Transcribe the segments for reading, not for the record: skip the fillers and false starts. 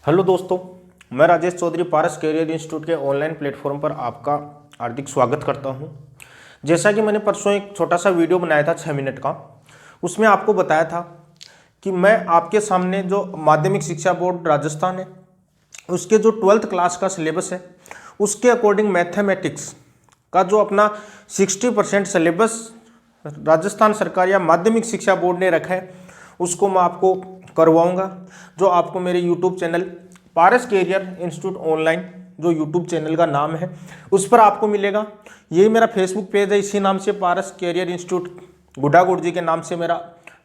Hello दोस्तों, मैं राजेश चौधरी पारस career institute के ऑनलाइन प्लेटफॉर्म पर आपका हार्दिक स्वागत करता हूं। जैसा कि मैंने परसों एक छोटा सा वीडियो बनाया था 6 मिनट का, उसमें आपको बताया था कि मैं आपके सामने जो माध्यमिक शिक्षा बोर्ड राजस्थान है उसके जो 12th क्लास का सिलेबस है उसके अकॉर्डिंग मैथमेटिक्स का जो अपना 60% सिलेबस राजस्थान सरकार या माध्यमिक शिक्षा बोर्ड ने रखा है उसको मैं आपको करवाऊंगा। जो आपको मेरे यूट्यूब चैनल पारस कैरियर इंस्टीट्यूट ऑनलाइन जो यूट्यूब चैनल का नाम है उस पर आपको मिलेगा। यही मेरा फेसबुक पेज है, इसी नाम से पारस कैरियर इंस्टीट्यूट गुड्डागुड़ जी के नाम से मेरा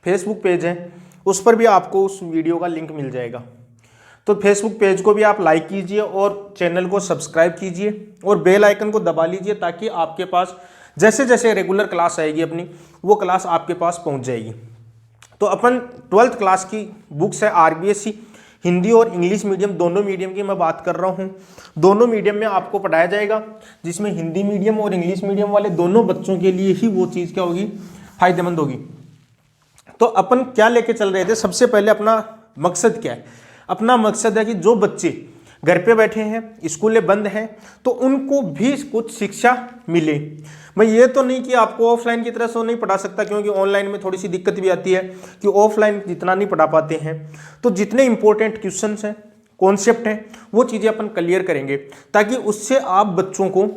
फेसबुक पेज है, उस पर भी आपको उस वीडियो का लिंक मिल जाएगा। तो फेसबुक पेज को भी आप लाइक कीजिए और चैनल को सब्सक्राइब कीजिए और बेल आइकन को दबा लीजिए ताकि आपके पास जैसे जैसे रेगुलर क्लास आएगी अपनी वो क्लास आपके पास पहुंच जाएगी। तो अपन 12th क्लास की बुक्स है आरबीएसई हिंदी और इंग्लिश मीडियम दोनों मीडियम की मैं बात कर रहा हूँ। दोनों मीडियम में आपको पढ़ाया जाएगा, जिसमें हिंदी मीडियम और इंग्लिश मीडियम वाले दोनों बच्चों के लिए ही वो चीज़ क्या होगी, फायदेमंद होगी। तो अपन क्या लेके चल रहे थे, सबसे पहले अपना मकसद क्या है। अपना मकसद है कि जो बच्चे घर पे बैठे हैं, स्कूलें बंद हैं, तो उनको भी कुछ शिक्षा मिले। मैं ये तो नहीं कि आपको ऑफलाइन की तरह से नहीं पढ़ा सकता, क्योंकि ऑनलाइन में थोड़ी सी दिक्कत भी आती है कि ऑफलाइन जितना नहीं पढ़ा पाते हैं। तो जितने इंपॉर्टेंट क्वेश्चंस हैं, कॉन्सेप्ट हैं, वो चीज़ें अपन क्लियर करेंगे ताकि उससे आप बच्चों को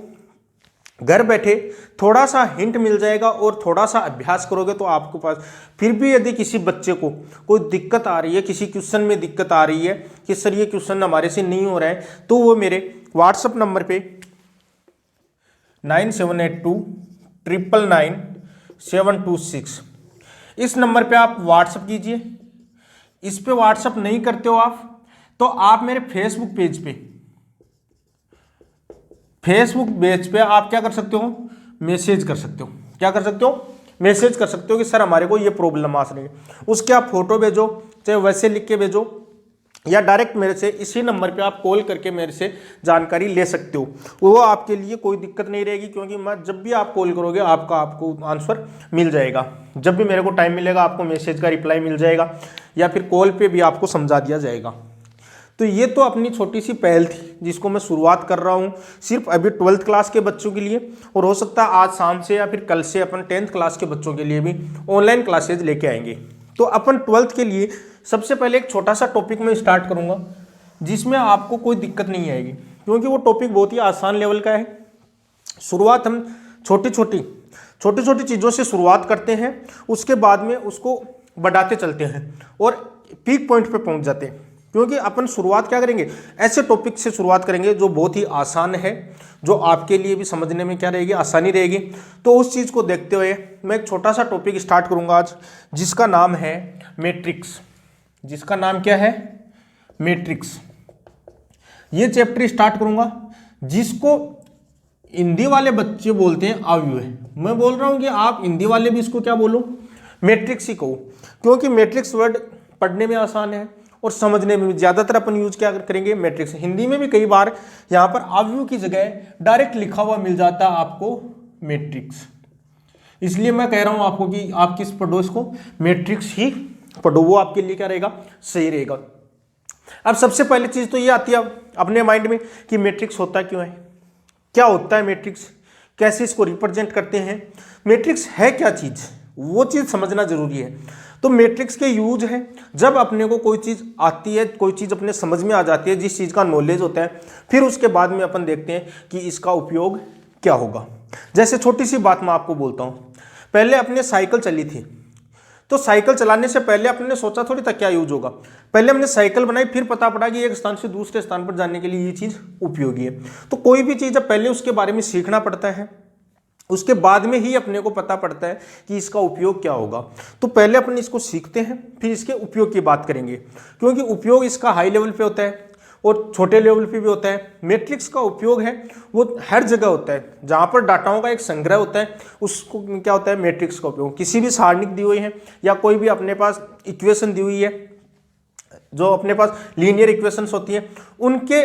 घर बैठे थोड़ा सा हिंट मिल जाएगा और थोड़ा सा अभ्यास करोगे तो आपके पास फिर भी यदि किसी बच्चे को कोई दिक्कत आ रही है, किसी क्वेश्चन में दिक्कत आ रही है कि सर ये क्वेश्चन हमारे से नहीं हो रहा है, तो वो मेरे व्हाट्सएप नंबर पे 9782999726 इस नंबर पे आप व्हाट्सएप कीजिए। इस पे व्हाट्सएप नहीं करते हो आप तो आप मेरे फेसबुक पेज पे आप क्या कर सकते हो, मैसेज कर सकते हो। क्या कर सकते हो, मैसेज कर सकते हो कि सर हमारे को ये प्रॉब्लम आ रही है। उसके आप फोटो भेजो, चाहे वैसे लिख के भेजो या डायरेक्ट मेरे से इसी नंबर पे आप कॉल करके मेरे से जानकारी ले सकते हो। वो आपके लिए कोई दिक्कत नहीं रहेगी, क्योंकि मैं जब भी आप कॉल करोगे आपको आंसर मिल जाएगा। जब भी मेरे को टाइम मिलेगा आपको मैसेज का रिप्लाई मिल जाएगा या फिर कॉल पे भी आपको समझा दिया जाएगा। तो ये तो अपनी छोटी सी पहल थी जिसको मैं शुरुआत कर रहा हूँ सिर्फ अभी 12th क्लास के बच्चों के लिए, और हो सकता है आज शाम से या फिर कल से अपन 10th क्लास के बच्चों के लिए भी ऑनलाइन क्लासेज लेके आएंगे। तो अपन 12th के लिए सबसे पहले एक छोटा सा टॉपिक में स्टार्ट करूँगा जिसमें आपको कोई दिक्कत नहीं आएगी, क्योंकि वो टॉपिक बहुत ही आसान लेवल का है। शुरुआत हम छोटी छोटी चीज़ों से शुरुआत करते हैं, उसके बाद में उसको बढ़ाते चलते हैं और पीक पॉइंट पे पहुंच जाते हैं। क्योंकि अपन शुरुआत क्या करेंगे, ऐसे टॉपिक से शुरुआत करेंगे जो बहुत ही आसान है, जो आपके लिए भी समझने में क्या रहेगी, आसानी रहेगी। तो उस चीज़ को देखते हुए मैं एक छोटा सा टॉपिक स्टार्ट करूंगा आज, जिसका नाम है मैट्रिक्स। जिसका नाम क्या है, मैट्रिक्स। ये चैप्टर स्टार्ट करूंगा जिसको हिंदी वाले बच्चे बोलते हैं अव्यय। मैं बोल रहा हूं कि आप हिंदी वाले भी इसको क्या बोलो, मैट्रिक्स ही कहो, क्योंकि मैट्रिक्स वर्ड पढ़ने में आसान है और समझने में भी ज़्यादातर अपन यूज क्या करेंगे, मैट्रिक्स। हिंदी में भी कई बार यहाँ पर अव्यय की जगह डायरेक्ट लिखा हुआ मिल जाता है आपको मैट्रिक्स। इसलिए मैं कह रहा हूँ आपको कि आप किस पढ़ो, इसको मैट्रिक्स ही पढ़ो, वो आपके लिए क्या रहेगा, सही रहेगा। अब सबसे पहले चीज़ तो ये आती है अपने माइंड में कि मैट्रिक्स होता क्यों है, क्या होता है मैट्रिक्स, कैसे इसको रिप्रेजेंट करते हैं, मैट्रिक्स है क्या चीज़, वो चीज़ समझना जरूरी है। तो मैट्रिक्स के यूज है जब अपने को कोई चीज़ आती है, कोई चीज़ अपने समझ में आ जाती है, जिस चीज़ का नॉलेज होता है, फिर उसके बाद में अपन देखते हैं कि इसका उपयोग क्या होगा। जैसे छोटी सी बात मैं आपको बोलता हूँ, पहले अपने साइकिल चली थी, तो साइकिल चलाने से पहले अपने सोचा थोड़ी था क्या यूज होगा। पहले हमने साइकिल बनाई, फिर पता पड़ा कि एक स्थान से दूसरे स्थान पर जाने के लिए ये चीज़ उपयोगी है। तो कोई भी चीज़ अब पहले उसके बारे में सीखना पड़ता है, उसके बाद में ही अपने को पता पड़ता है कि इसका उपयोग क्या होगा। तो पहले अपन इसको सीखते हैं, फिर इसके उपयोग की बात करेंगे, क्योंकि उपयोग इसका हाई लेवल पे होता है और छोटे लेवल पे भी होता है। मैट्रिक्स का उपयोग है वो हर जगह होता है, जहाँ पर डाटाओं का एक संग्रह होता है उसको क्या होता है, मैट्रिक्स का उपयोग। किसी भी सारणिक दी हुई है या कोई भी अपने पास इक्वेशन दी हुई है, जो अपने पास लीनियर इक्वेशंस होती है, उनके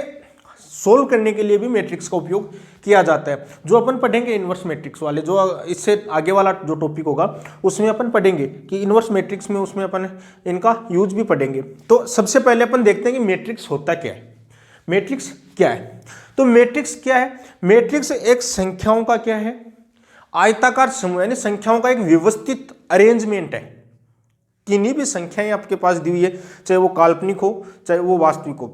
सोल्व करने के लिए भी मैट्रिक्स का उपयोग किया जाता है, जो अपन पढ़ेंगे इन्वर्स मैट्रिक्स वाले, जो इससे आगे वाला जो टॉपिक होगा उसमें अपन पढ़ेंगे कि इन्वर्स मैट्रिक्स में, उसमें अपन इनका यूज भी पढ़ेंगे। तो सबसे पहले अपन देखते हैं कि मैट्रिक्स होता क्या है। मैट्रिक्स क्या है? तो मैट्रिक्स क्या है? मैट्रिक्स एक संख्याओं का क्या है, आयताकार समूह, यानी संख्याओं का एक व्यवस्थित अरेंजमेंट है। किन्हीं भी संख्याएं आपके पास दी हुई है, चाहे वो काल्पनिक हो चाहे वो वास्तविक हो,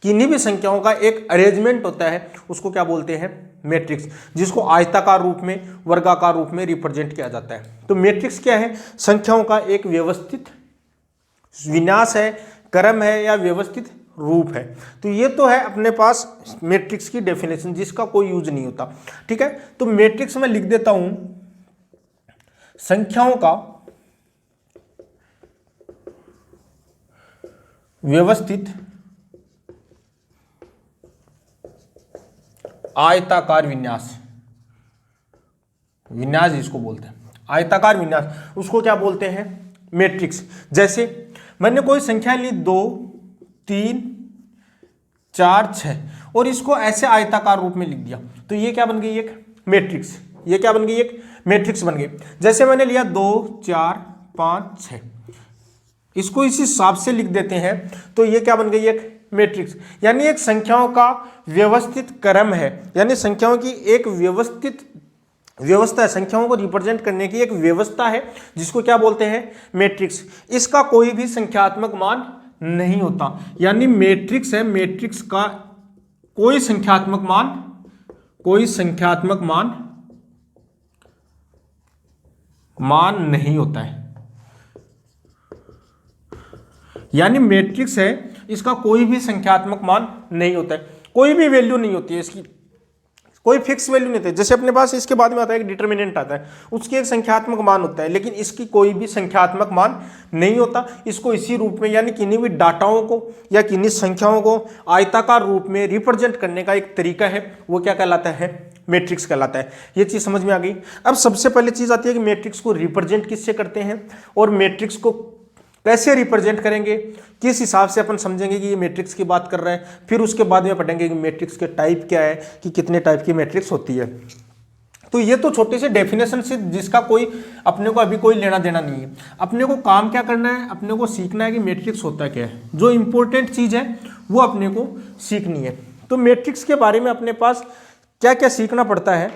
किन्हीं भी संख्याओं का एक अरेंजमेंट होता है, उसको क्या बोलते हैं? मैट्रिक्स, जिसको आयताकार रूप में, वर्गाकार रूप में रिप्रेजेंट किया जाता है। तो मैट्रिक्स क्या है? संख्याओं का एक व्यवस्थित विन्यास है, क्रम है या व्यवस्थित रूप है। तो ये तो है अपने पास मैट्रिक्स की डेफिनेशन, जिसका कोई यूज नहीं होता। ठीक है, तो मैट्रिक्स में लिख देता हूं संख्याओं का व्यवस्थित आयताकार विन्यास, विन्यास जिसको बोलते हैं आयताकार विन्यास, उसको क्या बोलते हैं? मैट्रिक्स। जैसे मैंने कोई संख्या ली 2 3 4 6 और इसको ऐसे आयताकार रूप में लिख दिया, तो ये क्या बन गई? एक मैट्रिक्स। ये क्या बन गई? एक मैट्रिक्स बन गई। जैसे मैंने लिया 2 4 5 6, इसको इस हिसाब से लिख देते हैं, तो ये क्या बन गई? एक मैट्रिक्स। यानी एक संख्याओं का व्यवस्थित क्रम है, यानी संख्याओं की एक व्यवस्थित व्यवस्था है, संख्याओं को रिप्रेजेंट करने की एक व्यवस्था है, जिसको क्या बोलते हैं? मैट्रिक्स। इसका कोई भी संख्यात्मक मान नहीं होता, यानी मैट्रिक्स है, मैट्रिक्स का कोई संख्यात्मक मान नहीं होता है। यानी मैट्रिक्स है, इसका कोई भी संख्यात्मक मान नहीं होता है, कोई भी वैल्यू नहीं होती है इसकी, कोई फिक्स वैल्यू नहीं होती है। जैसे अपने पास इसके बाद में आता है एक डिटर्मिनेंट आता है, उसकी एक संख्यात्मक मान होता है, लेकिन इसकी कोई भी संख्यात्मक मान नहीं होता। इसको इसी रूप में, यानी किन्हीं भी डाटाओं को या किन्हीं संख्याओं को आयताकार रूप में रिप्रेजेंट करने का एक तरीका है, वो क्या कहलाता है? मैट्रिक्स कहलाता है। ये चीज समझ में आ गई। अब सबसे पहले चीज आती है कि मैट्रिक्स को रिप्रेजेंट किससे करते हैं और मैट्रिक्स को कैसे रिप्रेजेंट करेंगे, किस हिसाब से अपन समझेंगे कि ये मैट्रिक्स की बात कर रहे हैं। फिर उसके बाद में पढ़ेंगे कि मैट्रिक्स के टाइप क्या है, कि कितने टाइप की मैट्रिक्स होती है। तो ये तो छोटे से डेफिनेशन से, जिसका कोई अपने को अभी कोई लेना देना नहीं है। अपने को काम क्या करना है? अपने को सीखना है कि मैट्रिक्स होता क्या है। जो इंपॉर्टेंट चीज है वो अपने को सीखनी है। तो मैट्रिक्स के बारे में अपने पास क्या क्या सीखना पड़ता है।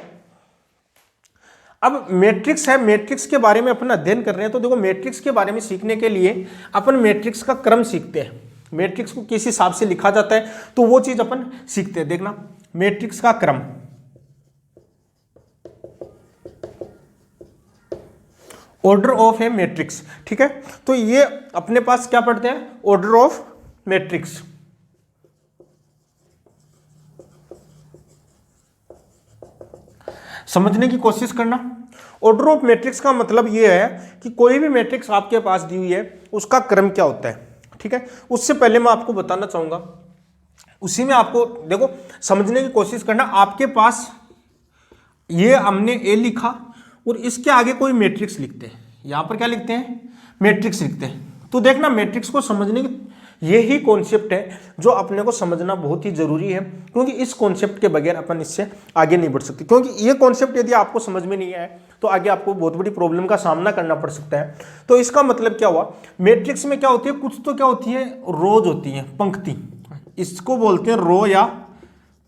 अब मैट्रिक्स है, मैट्रिक्स के बारे में अपन अध्ययन कर रहे हैं, तो देखो मैट्रिक्स के बारे में सीखने के लिए अपन मैट्रिक्स का क्रम सीखते हैं। मैट्रिक्स को किस हिसाब से लिखा जाता है, तो वो चीज अपन सीखते हैं। देखना, मैट्रिक्स का क्रम, ऑर्डर ऑफ ए मैट्रिक्स। ठीक है, तो ये अपने पास क्या पढ़ते हैं? Order of matrix. समझने की कोशिश करना। ऑर्डर ऑफ मैट्रिक्स का मतलब यह है कि कोई भी मैट्रिक्स आपके पास दी हुई है, उसका क्रम क्या होता है। ठीक है, उससे पहले मैं आपको बताना चाहूंगा, उसी में आपको देखो समझने की कोशिश करना। आपके पास ये हमने ए लिखा और इसके आगे कोई मैट्रिक्स लिखते हैं, यहां पर क्या लिखते हैं? मैट्रिक्स लिखते हैं। तो देखना, मैट्रिक्स को समझने की यही कॉन्सेप्ट है जो अपने को समझना बहुत ही जरूरी है, क्योंकि इस कॉन्सेप्ट के बगैर अपन इससे आगे नहीं बढ़ सकते। क्योंकि ये कॉन्सेप्ट यदि आपको समझ में नहीं आए तो आगे आपको बहुत बड़ी प्रॉब्लम का सामना करना पड़ सकता है। तो इसका मतलब क्या हुआ? मैट्रिक्स में क्या होती है? कुछ तो क्या होती है? रोज होती है, पंक्ति, इसको बोलते हैं रो या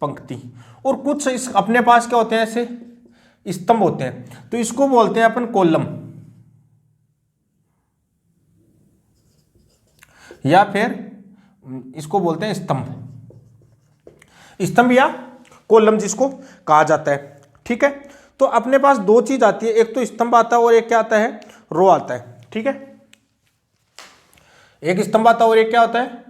पंक्ति। और कुछ इस अपने पास क्या होते हैं? ऐसे स्तंभ होते हैं, तो इसको बोलते हैं अपन कॉलम या फिर इसको बोलते हैं स्तंभ, स्तंभ या कॉलम जिसको कहा जाता है। ठीक है, तो अपने पास दो चीज आती है, एक तो स्तंभ आता है और एक क्या आता है? रो आता है। ठीक है, एक स्तंभ आता है और एक क्या होता है?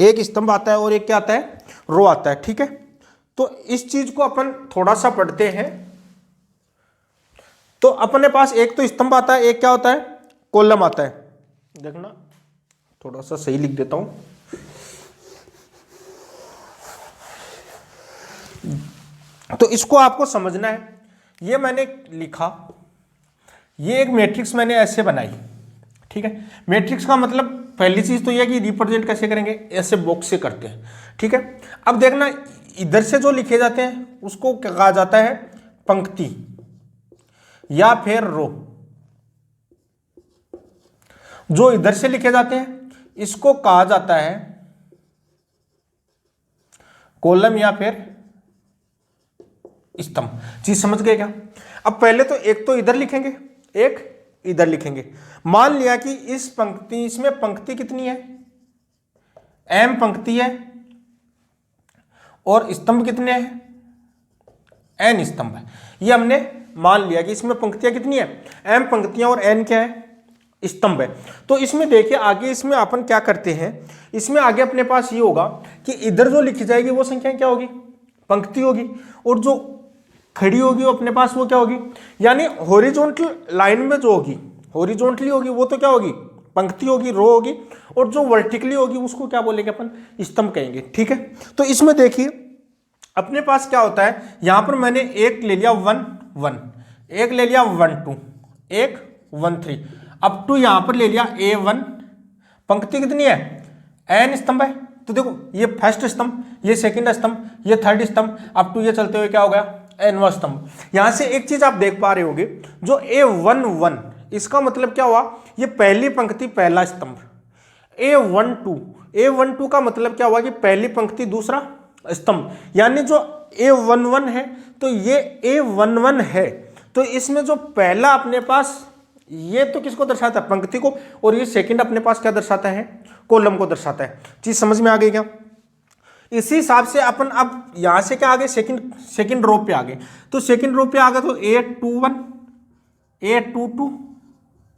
एक स्तंभ आता है और एक क्या आता है? रो आता है। ठीक है, तो इस चीज को अपन थोड़ा सा पढ़ते हैं। तो अपने पास एक तो स्तंभ आता है, एक क्या होता है? कॉलम आता है। देखना, थोड़ा सा सही लिख देता हूं। तो इसको आपको समझना है। ये मैंने लिखा, ये एक मैट्रिक्स मैंने ऐसे बनाई। ठीक है, मैट्रिक्स का मतलब पहली चीज तो यह कि रिप्रेजेंट कैसे करेंगे, ऐसे बॉक्स से करते हैं, ठीक है। अब देखना इधर से जो लिखे जाते हैं उसको क्या कहा जाता है, पंक्ति या फिर रो। जो इधर से लिखे जाते हैं इसको कहा जाता है कॉलम या फिर स्तंभ। चीज समझ गए क्या? अब पहले तो एक तो इधर लिखेंगे, एक इधर लिखेंगे। मान लिया कि इस पंक्ति, इसमें पंक्ति कितनी है, m पंक्ति है और स्तंभ कितने हैं, n स्तंभ है। ये हमने मान लिया कि इसमें पंक्तियां कितनी है, m पंक्तियां और n क्या है, स्तंभ है। तो इसमें देखिए आगे इसमें अपन क्या करते हैं, इसमें आगे अपने पास ये होगा कि इधर जो लिखी जाएगी वो संख्या क्या होगी, पंक्ति होगी, और जो खड़ी होगी वो अपने पास वो क्या होगी, यानी हॉरिजॉन्टल लाइन में जो होगी, हॉरिजॉन्टली होगी वो तो क्या होगी, पंक्ति होगी, रो होगी, और जो वर्टिकली होगी उसको क्या बोलेंगे अपन, स्तंभ कहेंगे, ठीक है। तो इसमें देखिए अपने पास क्या होता है, यहां पर मैंने एक ले लिया 1 1, एक ले लिया 1 2, एक 1 3, अप टू यहां पर ले लिया A1, पंक्ति कितनी है, n स्तंभ है। तो देखो ये फर्स्ट स्तंभ, ये सेकंड स्तंभ, ये थर्ड स्तंभ, अप टू ये चलते हुए क्या हो गया, nवां स्तंभ। यहां से एक चीज आप देख पा रहे होगे, जो A1 1 इसका मतलब क्या हुआ, ये पहली पंक्ति पहला स्तंभ। A1 2 का मतलब क्या हुआ कि पहली पंक्ति दूसरा स्तंभ, यानी जो A11 है तो ये A11 है। तो इसमें जो पहला अपने पास ये तो किसको दर्शाता है, पंक्ति को, और ये सेकंड अपने पास क्या दर्शाता है, कॉलम को दर्शाता है। चीज समझ में आ गई क्या? इसी हिसाब से अपन अब यहां से क्या आ गए, सेकंड रो पे आ गए। तो सेकंड रो पे आ गए तो A21 A22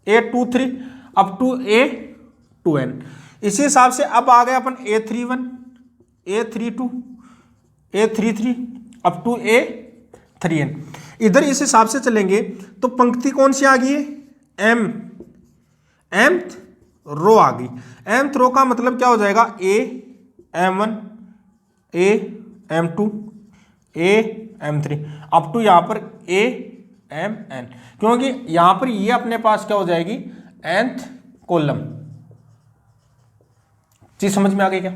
A23 up to A2n। इसी हिसाब से अब आ गए अपन A31 A32 A33 up to A3n। इधर इस हिसाब से चलेंगे तो पंक्ति कौन सी आ गई है, mth रो आ गई। mth रो का मतलब क्या हो जाएगा, A m1 A m2 A m3 up to यहां पर A mn, क्योंकि यहां पर ये अपने पास क्या हो जाएगी, nth कॉलम। चीज समझ में आ गई क्या?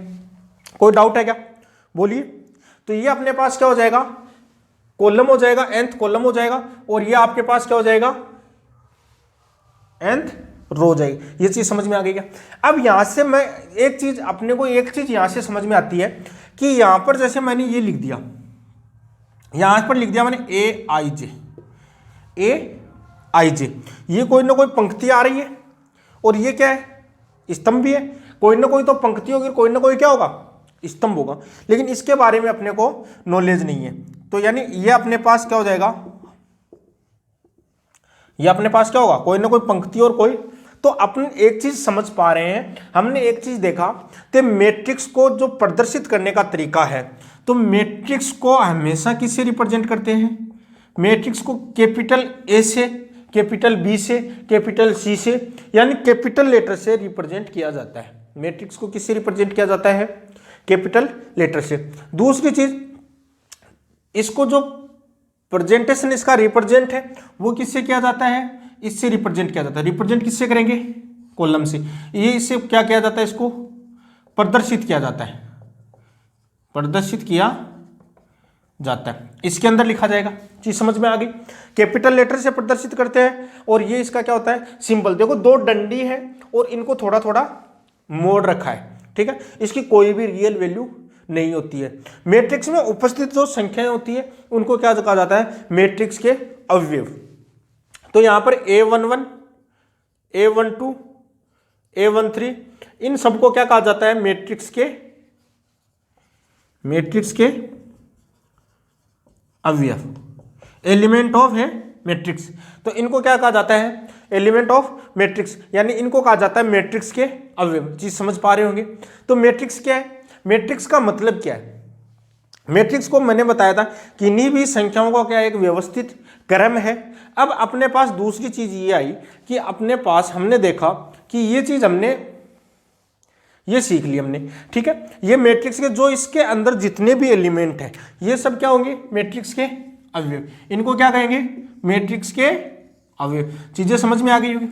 कोई डाउट है क्या, बोलिए। तो ये अपने पास क्या हो जाएगा, कॉलम हो जाएगा, nth कॉलम हो जाएगा, और ये आपके पास क्या हो जाएगा, nth रो हो जाएगी। ये चीज समझ में आ गई क्या? अब यहां से मैं एक चीज, अपने को एक चीज यहां से समझ में आती है कि यहां पर जैसे मैंने ये लिख दिया, यहां पर लिख दिया मैंने A I J, ये कोई ना कोई पंक्ति आ रही है, और ये क्या है, स्तंभ भी है। कोई ना कोई तो पंक्ति होगी, कोई ना कोई क्या होगा, स्तंभ होगा, लेकिन इसके बारे में अपने को नॉलेज नहीं है। तो यानी ये अपने पास क्या हो जाएगा, ये अपने पास क्या होगा, कोई ना कोई पंक्ति और कोई। तो अपन एक चीज समझ पा रहे हैं, हमने एक चीज देखा कि मैट्रिक्स को जो प्रदर्शित करने का तरीका है, तो मैट्रिक्स को हमेशा किससे रिप्रेजेंट करते हैं, मैट्रिक्स को कैपिटल A से, कैपिटल B से, कैपिटल C से, यानी कैपिटल लेटर से रिप्रेजेंट किया जाता है। मैट्रिक्स को किससे रिप्रेजेंट किया जाता है, कैपिटल लेटर से। दूसरी चीज, इसको जो प्रेजेंटेशन इसका रिप्रेजेंट है वो किससे किया जाता है, इससे रिप्रेजेंट किया जाता है। रिप्रेजेंट किससे करेंगे, कॉलम से। ये इससे क्या किया जाता है, इसको प्रदर्शित किया जाता है, प्रदर्शित किया जाता है, इसके अंदर लिखा जाएगा। चीज समझ में आ गई, कैपिटल लेटर से प्रदर्शित करते हैं। और ये इसका क्या होता है, सिंबल। देखो दो डंडी है और इनको थोड़ा थोड़ा मोड़ रखा है, ठीक है। इसकी कोई भी रियल वैल्यू नहीं होती है। मैट्रिक्स में उपस्थित जो संख्याएं होती है उनको क्या कहा जाता है, मैट्रिक्स के अवयव। तो यहां पर A11 A12 A13 इन सबको क्या कहा जाता है, मैट्रिक्स के अवयव, एलिमेंट ऑफ है मैट्रिक्स। तो इनको क्या कहा जाता है, एलिमेंट ऑफ मैट्रिक्स, यानी इनको कहा जाता है मैट्रिक्स के अवयव। चीज समझ पा रहे होंगे। तो मैट्रिक्स क्या है, मैट्रिक्स का मतलब क्या है। मैट्रिक्स को मैंने बताया था किन्हीं भी संख्याओं का क्या एक व्यवस्थित क्रम है। अब अपने पास दूसरी चीज ये आई कि अपने पास हमने देखा कि ये चीज हमने ये सीख ली हमने, ठीक है। ये मैट्रिक्स के जो इसके अंदर जितने भी एलिमेंट हैं ये सब क्या होंगे, मैट्रिक्स के अवयव। इनको क्या कहेंगे, मैट्रिक्स के अवयव। चीजें समझ में आ गई होगी।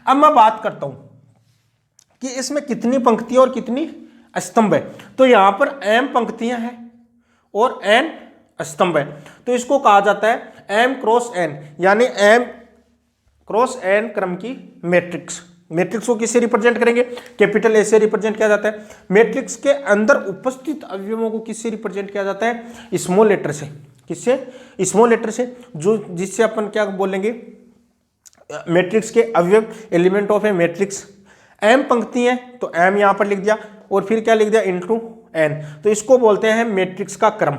अब मैं बात करता हूं, कि इसमें कितनी पंक्तियां और कितनी स्तंभ है। तो यहां पर m पंक्तियां हैं और n स्तंभ है, तो इसको कहा जाता है m क्रॉस n, यानी m क्रॉस n क्रम की मैट्रिक्स। मैट्रिक्स को किससे रिप्रेजेंट करेंगे? कैपिटल ए से रिप्रेजेंट किया जाता है। मैट्रिक्स के अंदर उपस्थित अवयवों को किससे रिप्रेजेंट किया जाता है? स्मॉल लेटर से। किससे? स्मॉल लेटर से, जो जिससे अपन क्या बोलेंगे, मैट्रिक्स के अवयव, element of A matrix. m पंक्ति है तो m यहां पर लिख दिया और फिर क्या लिख दिया? Into n। तो इसको बोलते हैं मैट्रिक्स का क्रम।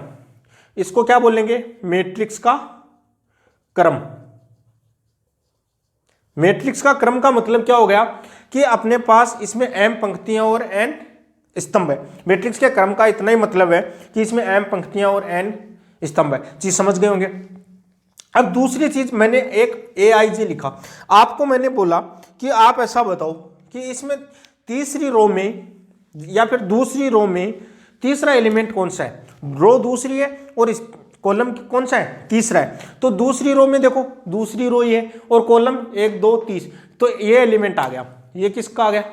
इसको क्या बोलेंगे? मैट्रिक्स का क्रम। मैट्रिक्स का क्रम का मतलब क्या हो गया कि अपने पास इसमें m पंक्तियां और n स्तंभ है। मैट्रिक्स के क्रम का इतना ही मतलब है कि इसमें m पंक्तियां और n स्तंभ है। चीज समझ गए होंगे। अब दूसरी चीज, मैंने एक AIJ लिखा, आपको मैंने बोला कि आप ऐसा बताओ कि इसमें तीसरी रो में या फिर दूसरी रो में तीसरा एलिमेंट कौन सा है? रो दूसरी है और इस कॉलम कौन सा है? तीसरा है। तो दूसरी रो में देखो, दूसरी रो ये और कॉलम 1 2 3, तो ये एलिमेंट आ गया। ये किसका आ गया?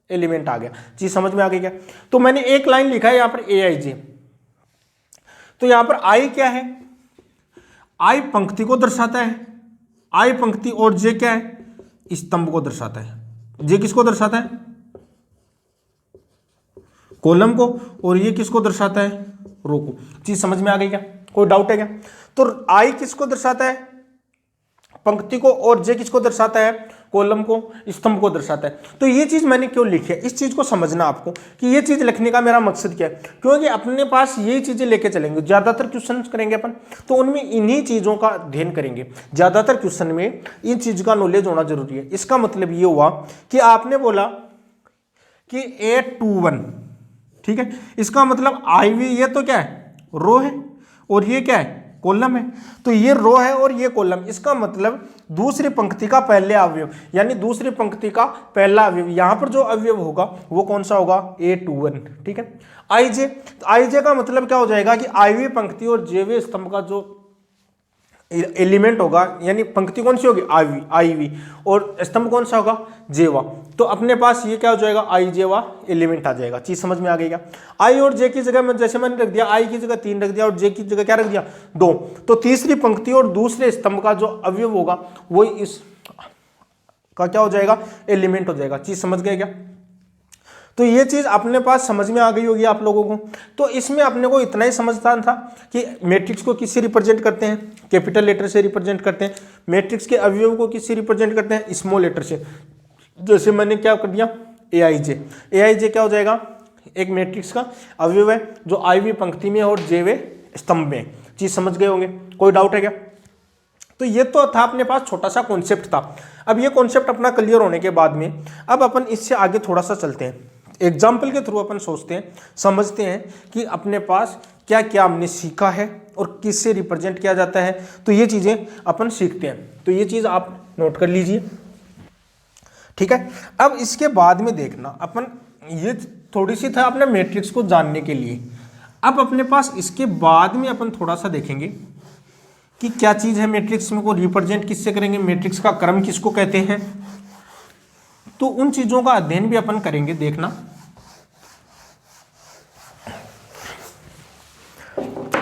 एलिमेंट आ गया। चीज समझ में आ गई क्या? तो मैंने एक लाइन लिखा है यहां पर AIJ। तो यहां पर I क्या है? I पंक्ति को दर्शाता है, I पंक्ति, और J क्या है? स्तंभ को दर्शाता है। J किसको दर्शाता है? कॉलम को, और ये किसको दर्शाता है? रो को। चीज समझ में आ गई क्या? कोई डाउट है क्या? तो I किसको दर्शाता है? पंक्ति को, और J किसको दर्शाता है? कॉलम को, स्तंभ को दर्शाता है। तो ये चीज मैंने क्यों लिखी है, इस चीज को समझना आपको कि ये चीज लिखने का मेरा मकसद क्या है। क्योंकि अपने पास यही चीजें लेके चलेंगे, ज्यादातर क्वेश्चन करेंगे अपन तो उनमें इन्हीं चीजों का अध्ययन करेंगे। ज्यादातर क्वेश्चन में इन चीज का नॉलेज होना जरूरी है। इसका मतलब ये हुआ कि आपने बोला कि A21, ठीक है, इसका मतलब IV, ये तो क्या है? रो है, और ये क्या है? कॉलम है। तो ये रो है और ये कॉलम, इसका मतलब दूसरी पंक्ति का पहले अवयव, यानी दूसरी पंक्ति का पहला अवयव, यहां पर जो अवयव होगा वो कौन सा होगा? A21, ठीक है। IJ, तो IJ का मतलब क्या हो जाएगा कि IV पंक्ति और JV स्तंभ का जो एलिमेंट होगा, यानी पंक्ति कौन सी होगी? IV, और स्तंभ कौन सा होगा? जेवा। तो अपने पास ये क्या हो जाएगा? I जेवा एलिमेंट आ जाएगा। चीज समझ में आ गई क्या? I और J की जगह में जैसे मैंने रख दिया, I की जगह 3 रख दिया और J की जगह क्या रख दिया? 2। तो तीसरी पंक्ति और दूसरे स्तंभ का जो अवयव होगा वो इस का क्या हो जाएगा? एलिमेंट हो जाएगा। चीज समझ गए क्या? तो ये चीज अपने पास समझ में आ गई होगी आप लोगों को। तो इसमें अपने को इतना ही समझना था कि मैट्रिक्स को किससे रिप्रेजेंट करते हैं? कैपिटल लेटर से रिप्रेजेंट करते हैं। मैट्रिक्स के अवयव को किससे रिप्रेजेंट करते हैं? स्मॉल लेटर से। जैसे मैंने क्या कर दिया? AIJ। AIJ क्या हो जाएगा? एक मैट्रिक्स का अवयव है जो IV पंक्ति में और JV स्तंभ में। चीज समझ गए होंगे। कोई डाउट है क्या? तो ये तो था अपने पास छोटा सा कॉन्सेप्ट था। अब ये कॉन्सेप्ट अपना क्लियर होने के बाद में अब अपन इससे आगे थोड़ा सा चलते हैं। एग्जाम्पल के थ्रू अपन सोचते हैं, समझते हैं कि अपने पास क्या क्या हमने सीखा है और किससे रिप्रेजेंट किया जाता है। तो ये चीजें अपन सीखते हैं। तो ये चीज आप नोट कर लीजिए, ठीक है। अब इसके बाद में देखना अपन, ये थोड़ी सी था अपने मैट्रिक्स को जानने के लिए। अब अपने पास इसके बाद में अपन थोड़ा सा देखेंगे कि क्या चीज है मैट्रिक्स में, को रिप्रेजेंट किससे करेंगे, मैट्रिक्स का क्रम किसको कहते हैं। तो उन चीजों का अध्ययन भी अपन करेंगे, देखना।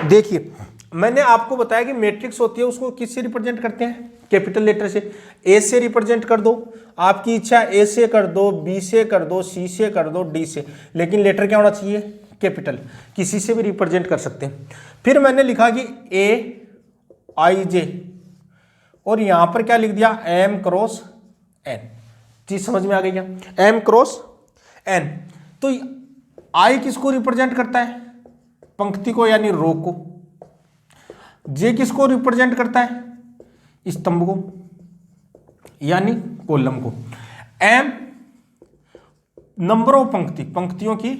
देखिए, मैंने आपको बताया कि मैट्रिक्स होती है उसको किससे रिप्रेजेंट करते हैं? कैपिटल लेटर से। ए से रिप्रेजेंट कर दो, आपकी इच्छा, ए से कर दो, बी से कर दो, सी से कर दो, डी से, लेकिन लेटर क्या होना चाहिए? कैपिटल। किसी से भी रिप्रेजेंट कर सकते हैं। फिर मैंने लिखा कि AIJ, और यहां पर क्या लिख दिया? M cross N। चीज समझ में आ गई क्या? M cross N। तो I किसको रिप्रेजेंट करता है? पंक्ति को, यानी रो को। J किसको रिप्रेजेंट करता है? स्तंभ को, यानी कॉलम को। M नंबर ऑफ पंक्ति, पंक्तियों की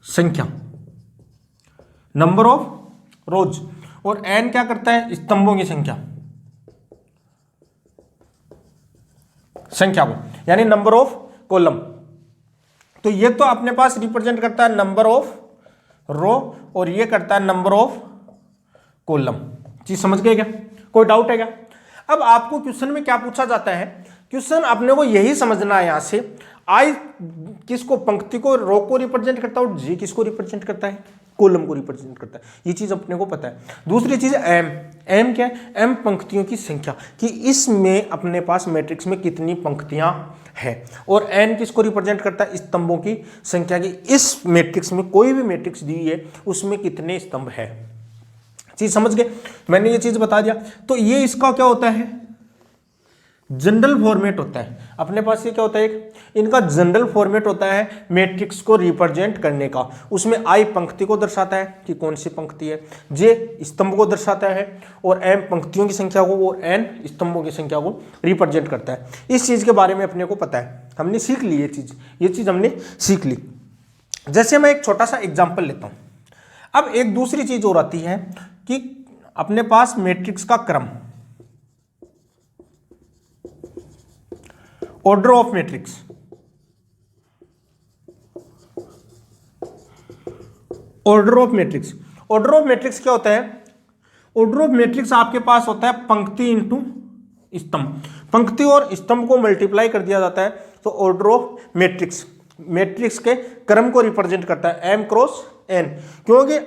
संख्या, नंबर ऑफ रोज। और N क्या करता है? स्तंभों की संख्या को, यानी नंबर ऑफ कॉलम। तो ये तो अपने पास रिप्रेजेंट करता है नंबर ऑफ रो, और ये करता है नंबर ऑफ कॉलम। चीज समझ गए क्या? कोई डाउट है क्या? अब आपको क्वेश्चन में क्या पूछा जाता है क्वेश्चन अपने को यही समझना है यहां से, आई किसको, पंक्ति को, रो को रिप्रेजेंट करता है और जी किसको रिप्रेजेंट करता है, कॉलम को रिप्रेजेंट करता है। ये चीज अपने को पता है। दूसरी चीज एम, एम क्या है, एम पंक्तियों की संख्या, कि इसमें अपने पास मैट्रिक्स में कितनी पंक्तियां है। और एन किसको रिप्रेजेंट करता है, स्तंभों की संख्या, की इस मैट्रिक्स में कोई भी मैट्रिक्स दी है उसमें कितने स्तंभ है। चीज समझ गए, मैंने ये चीज बता दिया। तो ये इसका क्या होता है, जनरल फॉर्मेट होता है अपने पास। ये क्या होता है, एक इनका जनरल फॉर्मेट होता है मैट्रिक्स को रिप्रेजेंट करने का। उसमें आई पंक्ति को दर्शाता है कि कौन सी पंक्ति है, जे स्तंभ को दर्शाता है, और एम पंक्तियों की संख्या को, और एन स्तंभों की संख्या को रिप्रेजेंट करता है। इस चीज के बारे में अपने को पता है, हमने सीख ली ये चीज हमने सीख ली। जैसे मैं एक छोटा सा एग्जाम्पल लेता हूं। अब एक दूसरी चीज और आती है कि अपने पास मैट्रिक्स का क्रम, order of matrix, order of matrix, order of matrix क्या होता है, ऑर्डर ऑफ मैट्रिक्स आपके पास होता है पंक्ति इंटू स्तंभ, पंक्ति और स्तंभ को मल्टीप्लाई कर दिया जाता है तो ऑर्डर ऑफ मैट्रिक्स, मैट्रिक्स के क्रम को रिप्रेजेंट करता है एम क्रॉस एन। क्योंकि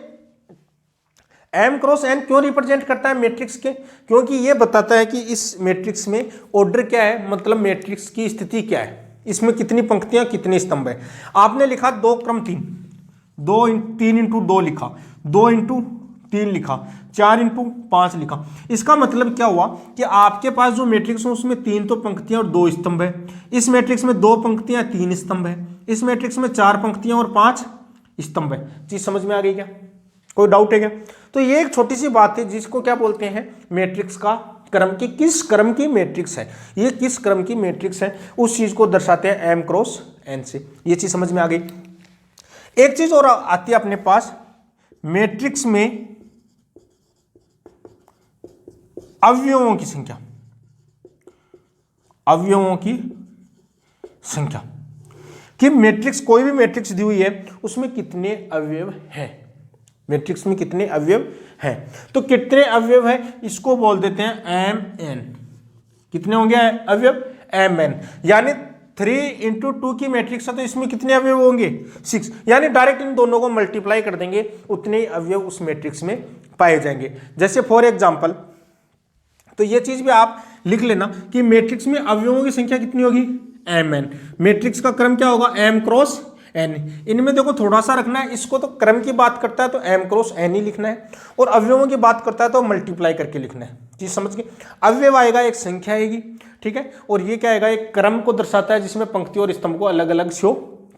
एम क्रॉस एन क्यों रिप्रेजेंट करता है मैट्रिक्स के, क्योंकि ये बताता है कि इस मैट्रिक्स में ऑर्डर क्या है, मतलब मैट्रिक्स की स्थिति क्या है, इसमें कितनी पंक्तियां कितने स्तंभ है। आपने लिखा 2 क्रम 3, 3 इंटू 2 लिखा, 2 इंटू 3 लिखा, 4 इंटू 5 लिखा। इसका मतलब क्या हुआ कि आपके पास जो मैट्रिक्स है उसमें 3 तो पंक्तियां और 2 स्तंभ है। इस मैट्रिक्स में 2 पंक्तियां 3 स्तंभ है। इस मैट्रिक्स में 4 पंक्तियां और 5 स्तंभ है। चीज समझ में आ गई क्या, कोई डाउट है क्या? तो ये एक छोटी सी बात है जिसको क्या बोलते हैं, मैट्रिक्स का क्रम, की किस क्रम की मैट्रिक्स है, ये किस क्रम की मैट्रिक्स है, उस चीज को दर्शाते हैं एम क्रॉस एन से। ये चीज समझ में आ गई। एक चीज और आती है अपने पास, मैट्रिक्स में अवयवों की संख्या, अवयवों की संख्या, कि मैट्रिक्स, कोई भी मैट्रिक्स दी हुई है उसमें कितने अवयव हैं, मैट्रिक्स में कितने अवयव हैं। तो कितने अवयव है इसको बोल देते हैं एम एन। कितने होंगे अवयव, एम एन। यानी 3 इंटू 2 की मैट्रिक्स है तो इसमें कितने अवयव होंगे 6। यानी डायरेक्ट इन दोनों को मल्टीप्लाई कर देंगे उतने ही अवयव उस मैट्रिक्स में पाए जाएंगे। जैसे फॉर एग्जांपल, तो ये चीज भी आप लिख लेना कि मैट्रिक्स में अवयवों की संख्या कितनी होगी, एम एन। मैट्रिक्स का क्रम क्या होगा, एम क्रॉस एन। इनमें देखो थोड़ा सा रखना है, इसको तो क्रम की बात करता है तो एम क्रॉस एन ही लिखना है, और अवयवों की बात करता है तो मल्टीप्लाई करके लिखना है। चीज समझ गए, अवयव आएगा एक संख्या आएगी, ठीक है, और ये क्या आएगा, एक क्रम को दर्शाता है जिसमें पंक्ति और स्तंभ को अलग अलग शो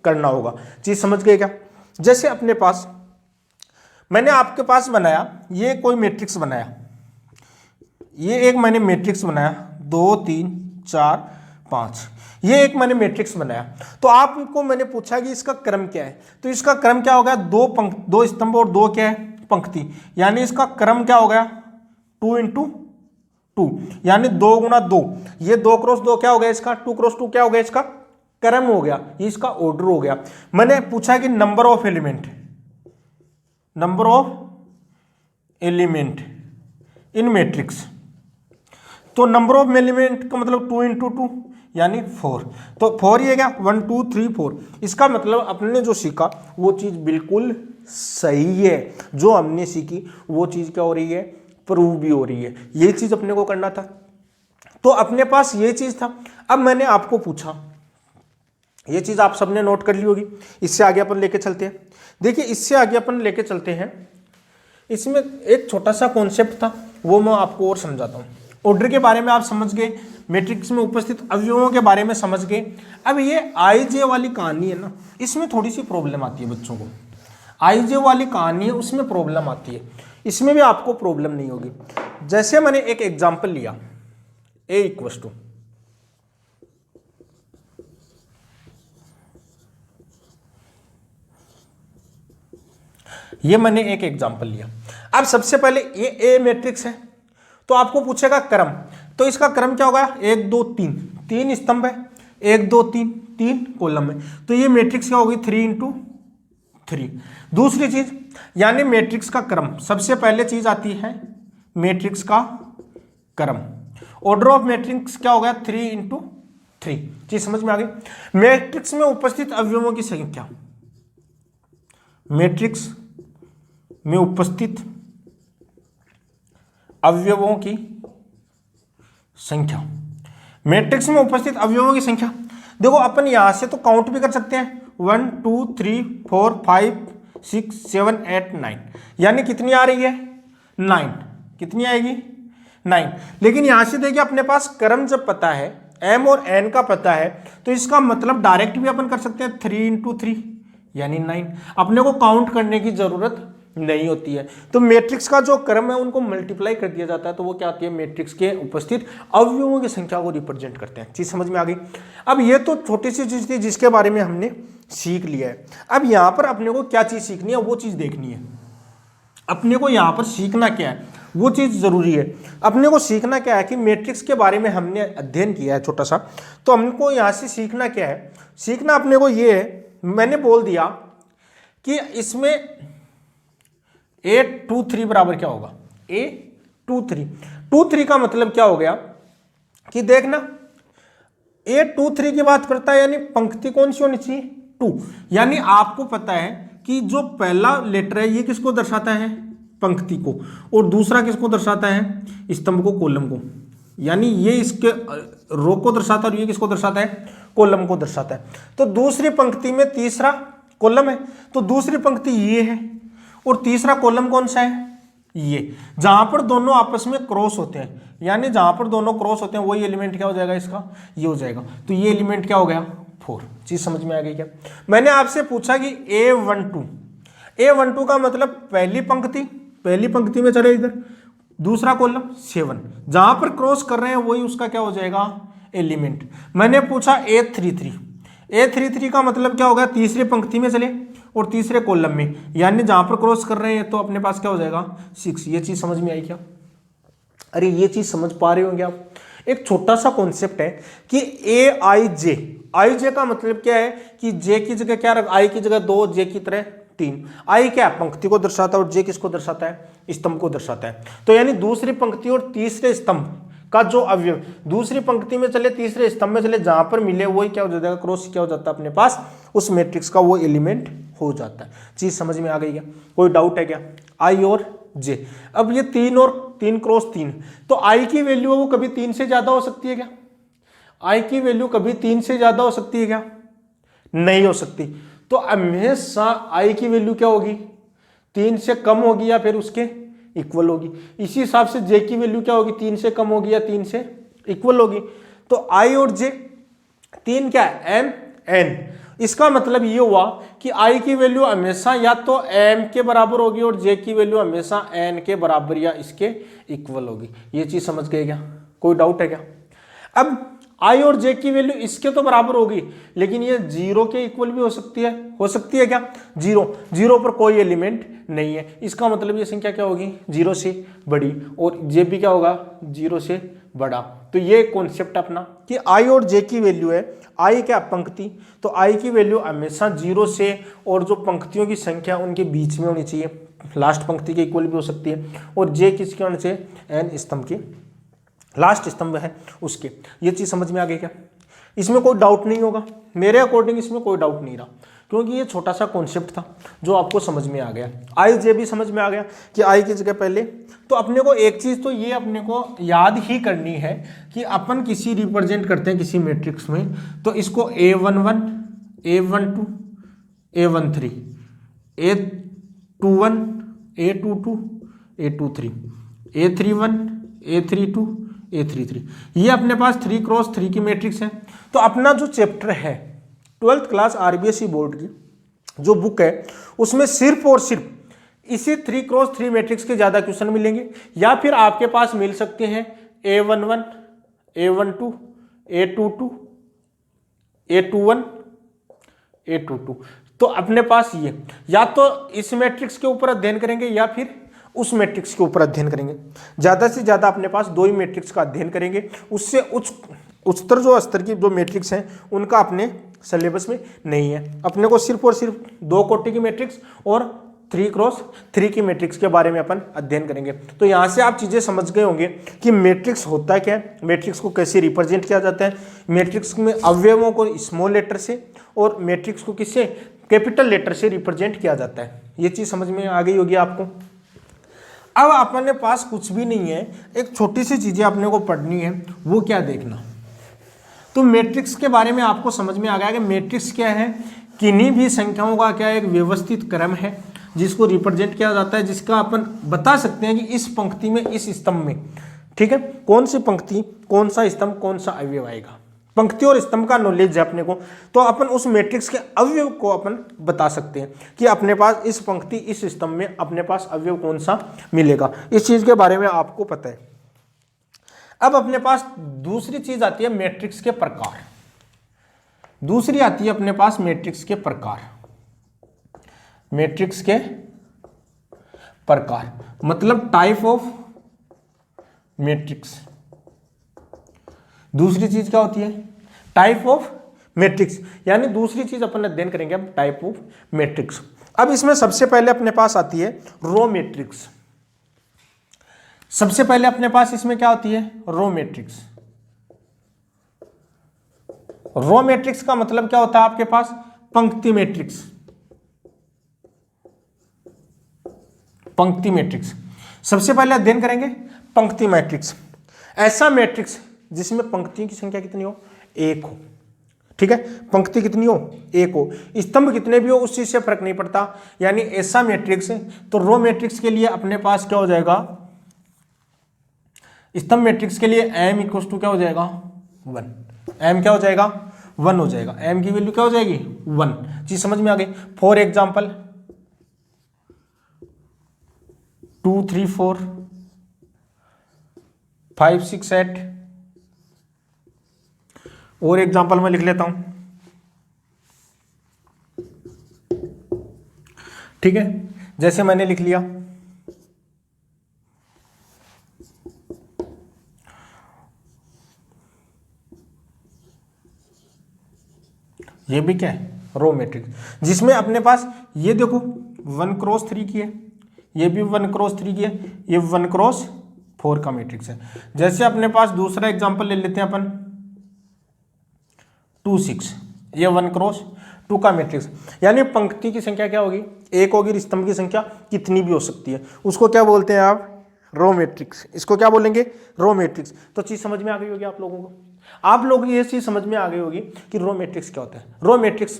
करना होगा। चीज समझ गए क्या? जैसे अपने पास, मैंने आपके पास बनाया, ये कोई मैट्रिक्स बनाया, ये एक मैंने मैट्रिक्स बनाया 2 3 4 5, ये एक मैंने मैट्रिक्स बनाया। तो आपको मैंने पूछा कि इसका क्रम क्या है, तो इसका क्रम क्या हो गया, 2 स्तंभ और 2 क्या है पंक्ति, यानी इसका क्रम क्या हो गया 2 इंटू 2, यानी 2 गुणा 2। ये 2 क्रॉस 2 क्या हो गया इसका, 2 क्रॉस 2 क्या हो गया इसका क्रम हो गया, ये इसका ऑर्डर हो गया। मैंने पूछा कि number of element, number of element in matrix, तो नंबर ऑफ एलिमेंट का मतलब 2 इंटू 2 यानी 4। तो 4 ये क्या 1 2 3 4। इसका मतलब अपने जो सीखा वो चीज बिल्कुल सही है, जो हमने सीखी वो चीज क्या हो रही है, प्रूव भी हो रही है। ये चीज अपने को करना था, तो अपने पास ये चीज था। अब मैंने आपको पूछा, ये चीज आप सबने नोट कर ली होगी। इससे आगे अपन लेके चलते हैं। देखिए इससे आगे अपन लेके चलते हैं, इसमें एक छोटा सा कॉन्सेप्ट था वो मैं आपको और समझाता हूँ। ऑर्डर के बारे में आप समझ गए, मैट्रिक्स में उपस्थित अवयवों के बारे में समझ गए। अब ये आईजे वाली कहानी है ना, इसमें थोड़ी सी प्रॉब्लम आती है बच्चों को। आईजे वाली कहानी है उसमें प्रॉब्लम आती है, इसमें भी आपको प्रॉब्लम नहीं होगी। जैसे मैंने एक एग्जांपल लिया, ए इक्वस टू, ये मैंने एक एग्जांपल लिया। अब सबसे पहले ये ए मैट्रिक्स है, तो आपको पूछेगा क्रम, तो इसका क्रम क्या होगा 1 2 3, 3 स्तंभ है, 1 2 3 3 कॉलम है, तो ये मैट्रिक्स क्या होगी 3 इंटू 3। दूसरी चीज, यानी मैट्रिक्स का क्रम, सबसे पहले चीज आती है मैट्रिक्स का क्रम। ऑर्डर ऑफ मैट्रिक्स क्या होगा 3 इंटू 3। चीज समझ में आ गई। मैट्रिक्स में उपस्थित अवयवों की संख्या, मैट्रिक्स में उपस्थित अवयवों की संख्या, मैट्रिक्स में उपस्थित अवयवों की संख्या। देखो अपन यहां से तो काउंट भी कर सकते हैं, 1 2 3 4 5 6 7 8 9, यानी कितनी आ रही है 9, कितनी आएगी 9। लेकिन यहां से देखिए अपने पास क्रम जब पता है, m और n का पता है, तो इसका मतलब डायरेक्ट भी अपन कर सकते हैं 3 × 3 यानी 9, अपने को काउंट करने की जरूरत नहीं होती है। तो मैट्रिक्स का जो क्रम है उनको मल्टीप्लाई कर दिया जाता है, तो वो क्या होती है, मैट्रिक्स के उपस्थित अवयवों की संख्या को रिप्रेजेंट करते हैं। चीज समझ में आ गई। अब ये तो छोटी सी चीज थी जिसके बारे में हमने सीख लिया है। अब यहां पर अपने को क्या चीज सीखनी है, वो चीज देखनी है। अपने को यहां पर सीखना क्या है, वो चीज जरूरी है। अपने को सीखना क्या है कि मैट्रिक्स के बारे में हमने अध्ययन किया है छोटा सा, तो हमको यहां से सीखना क्या है, सीखना अपने को ये है, मैंने बोल दिया कि इसमें A23 बराबर क्या होगा, A23 का मतलब क्या हो गया कि देखना A23 की बात करता है, यानी पंक्ति कौन सी होनी चाहिए 2, यानी आपको पता है कि जो पहला लेटर है ये किसको दर्शाता है, पंक्ति को, और दूसरा किसको दर्शाता है, स्तंभ को, कॉलम को, यानी ये इसके रो को दर्शाता है और ये किसको दर्शाता है, कॉलम को दर्शाता है। तो दूसरी पंक्ति में तीसरा कॉलम है, तो दूसरी पंक्ति ये है और तीसरा कॉलम कौन सा है, ये। जहां पर दोनों आपस में क्रॉस होते हैं, यानी जहां पर दोनों क्रॉस होते हैं वही एलिमेंट क्या हो जाएगा, इसका ये हो जाएगा। तो ये एलिमेंट क्या हो गया 4। चीज समझ में आ गई क्या। मैंने आपसे पूछा कि A12 का मतलब पहली पंक्ति में चले इधर, दूसरा कॉलम 7, जहां पर क्रॉस कर रहे हैं वही उसका क्या हो जाएगा एलिमेंट। मैंने पूछा A33 का मतलब क्या होगा, तीसरी पंक्ति में चले और तीसरे कॉलम में, यानी जहां पर क्रॉस कर रहे हैं तो अपने पास क्या हो जाएगा 6। ये चीज समझ में आई क्या, अरे ये चीज समझ पा रहे होंगे आप। एक छोटा सा कॉन्सेप्ट है कि AIJ का मतलब क्या है कि J की जगह क्या रख, I की जगह 2, J की तरह 3। I क्या पंक्ति को दर्शाता है और J किसको दर्शाता है, स्तंभ को दर्शाता है। तो यानी दूसरी पंक्ति और तीसरे स्तंभ का जो अवयव, दूसरी पंक्ति में चले तीसरे स्तंभ में चले, जहां पर मिले वही क्या हो जाएगा, क्रॉस क्या हो जाता है अपने पास, उस मैट्रिक्स का वो एलिमेंट हो जाता है। चीज समझ में आ गई क्या, कोई डाउट है क्या। I और J, अब ये 3 और 3 क्रॉस 3, तो I की वैल्यू वो कभी 3 से ज्यादा हो सकती है क्या, I की वैल्यू कभी 3 से ज्यादा हो सकती है क्या, नहीं हो सकती। तो हमेशा I की वैल्यू क्या होगी, 3 से कम होगी या फिर उसके इक्वल होगी। इसी हिसाब से J की वैल्यू क्या होगी, 3 से कम होगी या 3 से इक्वल होगी। तो I और J, 3 क्या है M N, इसका मतलब ये हुआ कि I की वैल्यू हमेशा या तो M के बराबर होगी और J की वैल्यू हमेशा N के बराबर या इसके इक्वल होगी। ये चीज समझ गए क्या, कोई डाउट है क्या। अब I और J की वैल्यू इसके तो बराबर होगी, लेकिन ये 0 के इक्वल भी हो सकती है क्या, 0 पर कोई एलिमेंट नहीं है। इसका मतलब ये संख्या क्या होगी 0 से बड़ी, और J भी क्या होगा 0 से बड़ा। तो ये कॉन्सेप्ट अपना कि I और J की वैल्यू है, I क्या पंक्ति, तो I की वैल्यू हमेशा 0 से और जो पंक्तियों की संख्या उनके बीच में होनी चाहिए, लास्ट पंक्ति के इक्वल भी हो सकती है, और J किसके होने से, N स्तंभ के लास्ट स्तंभ है उसके। ये चीज समझ में आ गई क्या, इसमें कोई डाउट नहीं होगा, मेरे अकॉर्डिंग इसमें कोई डाउट नहीं रहा, क्योंकि ये छोटा सा कॉन्सेप्ट था जो आपको समझ में आ गया। I J भी समझ में आ गया कि I की जगह पहले, तो अपने को एक चीज तो ये अपने को याद ही करनी है कि अपन किसी रिप्रेजेंट करते हैं किसी मैट्रिक्स में, तो इसको A11 A12 A13 A21 A22 A23 A31 A32 A33, ये अपने पास 3 क्रॉस 3 की मैट्रिक्स है। तो अपना जो चैप्टर है 12th क्लास RBSE बोर्ड की जो बुक है उसमें सिर्फ और सिर्फ इसी 3 क्रॉस 3 मैट्रिक्स के ज्यादा क्वेश्चन मिलेंगे, या फिर आपके पास मिल सकते हैं A11 A12 A22 A21 A22। तो अपने पास ये या तो इस मैट्रिक्स के ऊपर अध्ययन करेंगे या फिर उस मैट्रिक्स के ऊपर अध्ययन करेंगे। ज्यादा से ज्यादा अपने पास 2 ही मैट्रिक्स का अध्ययन करेंगे, उससे उच्चतर जो स्तर की जो मैट्रिक्स हैं उनका अपने सिलेबस में नहीं है। अपने को सिर्फ और सिर्फ 2 कोटि की मैट्रिक्स और 3x3 की मैट्रिक्स के बारे में अपन अध्ययन करेंगे। तो यहाँ से आप चीज़ें समझ गए होंगे कि मैट्रिक्स होता क्या है, मैट्रिक्स को कैसे रिप्रेजेंट किया जाता है, मैट्रिक्स में अवयवों को स्मॉल लेटर से और मैट्रिक्स को किससे, कैपिटल लेटर से रिप्रेजेंट किया जाता है। ये चीज़ समझ में आ गई होगी आपको। अब अपने पास कुछ भी नहीं है, एक छोटी सी चीज़ें अपने को पढ़नी है, वो क्या देखना। तो मैट्रिक्स के बारे में आपको समझ में आ गया कि मैट्रिक्स क्या है, किन्हीं भी संख्याओं का क्या एक व्यवस्थित क्रम है जिसको रिप्रेजेंट किया जाता है, जिसका अपन बता सकते हैं कि इस पंक्ति में, इस स्तंभ में, ठीक है, कौन सी पंक्ति, कौन सा स्तंभ, कौन सा अवयव आएगा। पंक्ति और स्तंभ का नॉलेज है अपने को, तो अपन उस मैट्रिक्स के अवयव को अपन बता सकते हैं कि अपने पास इस पंक्ति, इस स्तंभ में अपने पास अवयव कौन सा मिलेगा। इस चीज़ के बारे में आपको पता है। अब अपने पास दूसरी चीज आती है मैट्रिक्स के प्रकार। दूसरी आती है अपने पास मैट्रिक्स के प्रकार। मैट्रिक्स के प्रकार मतलब टाइप ऑफ मैट्रिक्स। दूसरी चीज क्या होती है, टाइप ऑफ मैट्रिक्स, यानी दूसरी चीज अपन अध्ययन करेंगे हम, टाइप ऑफ मैट्रिक्स। अब इसमें सबसे पहले अपने पास आती है रो मैट्रिक्स। सबसे पहले अपने पास इसमें क्या होती है, रो मैट्रिक्स। रो मैट्रिक्स का मतलब क्या होता है आपके पास, पंक्ति मैट्रिक्स। पंक्ति मैट्रिक्स सबसे पहले अध्ययन करेंगे, पंक्ति मैट्रिक्स। ऐसा मैट्रिक्स जिसमें पंक्तियों की संख्या कितनी हो, एक हो, ठीक है, पंक्ति कितनी हो, एक हो, स्तंभ कितने भी हो उस चीज से फर्क नहीं पड़ता, यानी ऐसा मैट्रिक्स। तो रो मैट्रिक्स के लिए अपने पास क्या हो जाएगा, स्तंभ मैट्रिक्स के लिए m इक्वल टू क्या हो जाएगा, 1। m क्या हो जाएगा, 1 हो जाएगा। m की वैल्यू क्या हो जाएगी, 1। चीज समझ में आ गई। For example 2 3 4 5 6 8। और एग्जाम्पल मैं लिख लेता हूं, ठीक है, जैसे मैंने लिख लिया ये भी क्या है, रो मैट्रिक्स, जिसमें अपने पास ये देखो 1x3 की है, ये भी 1x3 की है, ये 1x4 का मैट्रिक्स है। जैसे अपने पास दूसरा एग्जांपल ले लेते हैं अपन 2 6, ये 1x2 का मैट्रिक्स, यानी पंक्ति की संख्या क्या होगी, एक होगी, स्तंभ की संख्या कितनी भी हो सकती है, उसको क्या बोलते हैं आप, रो मैट्रिक्स। इसको क्या बोलेंगे, रो मैट्रिक्स। तो चीज समझ में आ गई होगी आप लोगों को। आप लोगों को ये चीज समझ में आ गई होगी कि रो मैट्रिक्स क्या होता है। रो मैट्रिक्स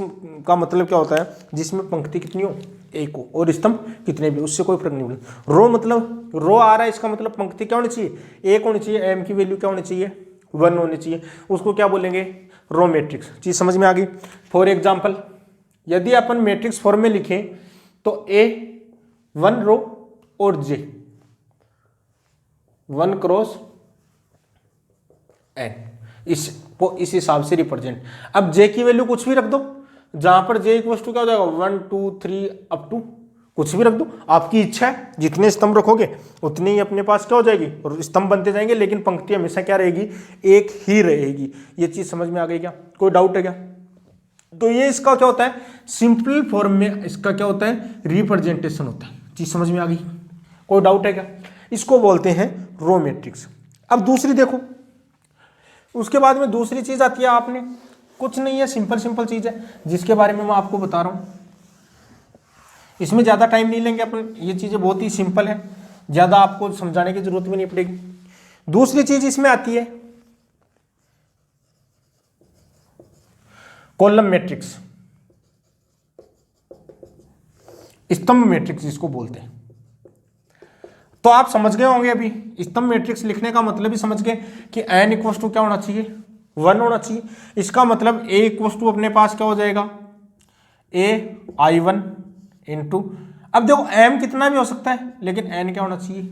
का मतलब क्या होता है, जिसमें पंक्ति कितनी हो, एक हो, और स्तंभ कितने भी, उससे कोई फर्क नहीं पड़ता। रो मतलब रो आ रहा है, इसका मतलब पंक्ति क्या होनी चाहिए, एक होनी चाहिए, एम की वैल्यू क्या होनी चाहिए, 1 होनी चाहिए, उसको क्या बोलेंगे, रो मैट्रिक्स। चीज समझ में आ गई। फॉर एग्जाम्पल यदि अपन मैट्रिक्स फॉर्म में लिखें तो ए 1 रो और जे 1x इसको इस हिसाब से रिप्रेजेंट। अब जे की वैल्यू कुछ भी रख दो, जहां पर जे इक्वल टू क्या हो जाएगा, 1 2 3 अप टू कुछ भी रख दो, आपकी इच्छा है, जितने स्तंभ रखोगे उतनी ही अपने पास क्या हो जाएगी, और स्तंभ बनते जाएंगे, लेकिन पंक्ति हमेशा क्या रहेगी, एक ही रहेगी। ये चीज समझ में आ गई क्या, कोई डाउट है क्या। तो ये इसका क्या होता है, सिंपल फॉर्म में इसका क्या होता है, रिप्रेजेंटेशन होता है। चीज समझ में आ गई, कोई डाउट है क्या। इसको बोलते हैं रो मैट्रिक्स। अब दूसरी देखो, उसके बाद में दूसरी चीज आती है, आपने कुछ नहीं है, सिंपल सिंपल चीज है जिसके बारे में मैं आपको बता रहा हूं। इसमें ज्यादा टाइम नहीं लेंगे अपन, ये चीजें बहुत ही सिंपल है, ज्यादा आपको समझाने की जरूरत भी नहीं पड़ेगी। दूसरी चीज इसमें आती है कॉलम मैट्रिक्स, स्तंभ मैट्रिक्स जिसको बोलते हैं। तो आप समझ गए होंगे अभी, स्तंभ मैट्रिक्स लिखने का मतलब ही समझ गए कि n इक्वल टू क्या होना चाहिए, 1 होना चाहिए। इसका मतलब a इक्वल टू अपने पास क्या हो जाएगा, ai1 इंटू, अब देखो m कितना भी हो सकता है, लेकिन n क्या होना चाहिए,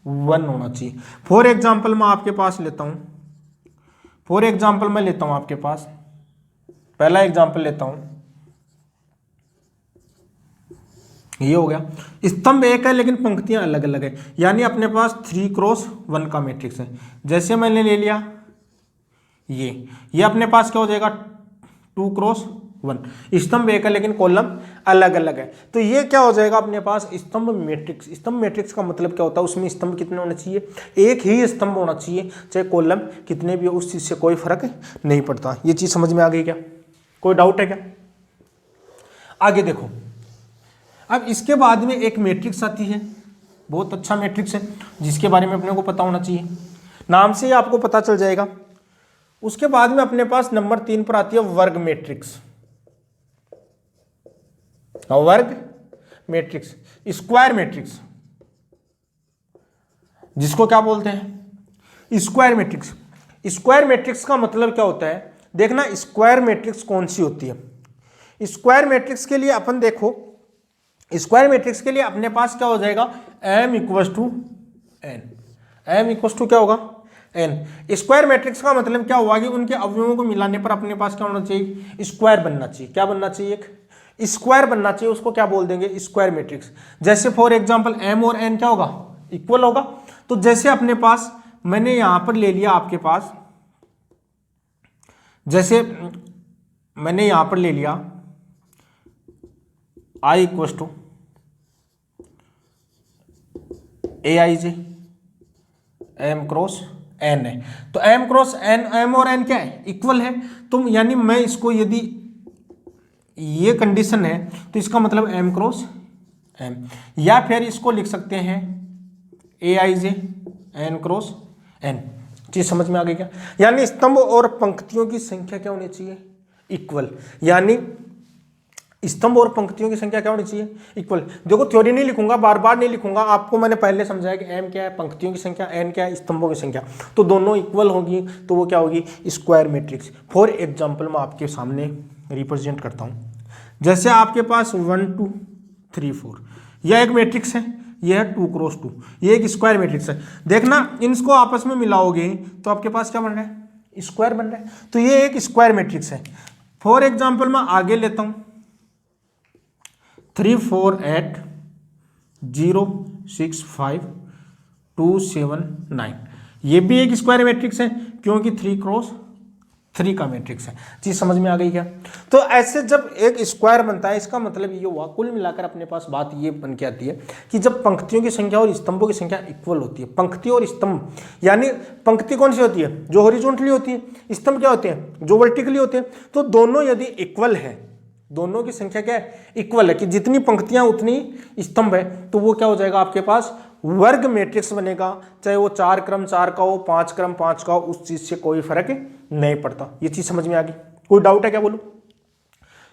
1 होना चाहिए। फॉर एग्जाम्पल मैं आपके पास लेता हूं, फॉर एग्जाम्पल मैं लेता हूं आपके पास, पहला एग्जाम्पल लेता हूं, ये हो गया, स्तंभ एक है लेकिन पंक्तियां अलग अलग है, यानी अपने पास 3x1 का मैट्रिक्स है। जैसे मैंने ले लिया ये अपने पास क्या हो जाएगा, 2x1 1। स्तंभ एक है लेकिन कॉलम अलग अलग है। तो ये क्या हो जाएगा अपने पास स्तंभ मैट्रिक्स। स्तंभ मैट्रिक्स का मतलब क्या होता है, उसमें स्तंभ कितने होने चाहिए, एक ही स्तंभ होना चाहिए, चाहे कॉलम कितने भी हो, उस चीज से कोई फर्क नहीं पड़ता। ये चीज समझ में आ गई क्या, कोई डाउट है क्या? आगे देखो, अब इसके बाद में एक मैट्रिक्स आती है, बहुत अच्छा मैट्रिक्स है जिसके बारे में अपने को पता होना चाहिए, नाम से ही आपको पता चल जाएगा। उसके बाद में अपने पास नंबर 3 पर आती है वर्ग मैट्रिक्स। वर्ग मैट्रिक्स, स्क्वायर मैट्रिक्स, जिसको क्या बोलते हैं, स्क्वायर मैट्रिक्स। स्क्वायर मैट्रिक्स का मतलब क्या होता है, देखना स्क्वायर मैट्रिक्स कौन सी होती है। स्क्वायर मैट्रिक्स के लिए अपन देखो, स्क्वायर मैट्रिक्स के लिए अपने पास क्या हो जाएगा, m equal to n। m equal to क्या होगा, n। स्क्वायर मैट्रिक्स का मतलब क्या हुआ कि उनके अवयवों को मिलाने पर अपने पास क्या होना चाहिए, स्क्वायर बनना चाहिए। क्या बनना चाहिए, एक स्क्वायर बनना चाहिए, उसको क्या बोल देंगे, स्क्वायर मैट्रिक्स। जैसे फॉर एग्जांपल m और n क्या होगा, इक्वल होगा। तो जैसे अपने पास मैंने यहां पर ले लिया आपके पास, जैसे मैंने यहां पर ले लिया i equal to aij, m cross n है। तो m क्रॉस n, m और n क्या है, इक्वल है। तो यानी मैं इसको यदि ये कंडीशन है तो इसका मतलब m क्रॉस m, या फिर इसको लिख सकते हैं aij n क्रॉस n। चीज समझ में आ गई क्या? यानी स्तंभ और पंक्तियों की संख्या क्या होनी चाहिए, इक्वल। यानी स्तंभ और पंक्तियों की संख्या क्या होनी चाहिए, इक्वल। देखो थ्योरी नहीं लिखूंगा, बार बार नहीं लिखूंगा, आपको मैंने पहले समझाया कि m क्या है, पंक्तियों की संख्या, n क्या है, स्तंभों की संख्या। तो दोनों इक्वल होगी तो वो क्या होगी, स्क्वायर मैट्रिक्स। फॉर एग्जांपल मैं आपके सामने रिप्रेजेंट करता हूं, जैसे आपके पास 1 2 3 4, यह एक मैट्रिक्स है, यह है 2 क्रॉस 2, ये एक स्क्वायर मैट्रिक्स है। देखना इनको आपस में मिलाओगे तो आपके पास क्या बन रहा है, स्क्वायर बन रहा है। तो ये एक स्क्वायर मैट्रिक्स है। फॉर एग्जाम्पल मैं आगे लेता हूं 3 4 8 0 6 5 2 7 9, ये भी एक स्क्वायर मैट्रिक्स है क्योंकि 3 क्रॉस 3 का मैट्रिक्स है। चीज समझ में आ गई क्या? तो ऐसे जब एक स्क्वायर बनता है, इसका मतलब ये हुआ, कुल मिलाकर अपने पास बात ये बन के आती है कि जब पंक्तियों की संख्या और स्तंभों की संख्या इक्वल होती है। पंक्ति और स्तंभ, यानी पंक्ति कौन सी होती है, जो हॉरिजॉन्टली होती है, स्तंभ क्या होते हैं, जो वर्टिकली होते हैं। तो दोनों यदि इक्वल है, दोनों की संख्या क्या है, इक्वल है, कि जितनी पंक्तियां उतनी स्तंभ है, तो वो क्या हो जाएगा आपके पास, वर्ग मैट्रिक्स बनेगा। चाहे वो 4 क्रम 4 का हो, 5 क्रम 5 का हो, उस चीज से कोई फर्क नहीं पड़ता। ये चीज समझ में आ गई, कोई डाउट है क्या, बोलो?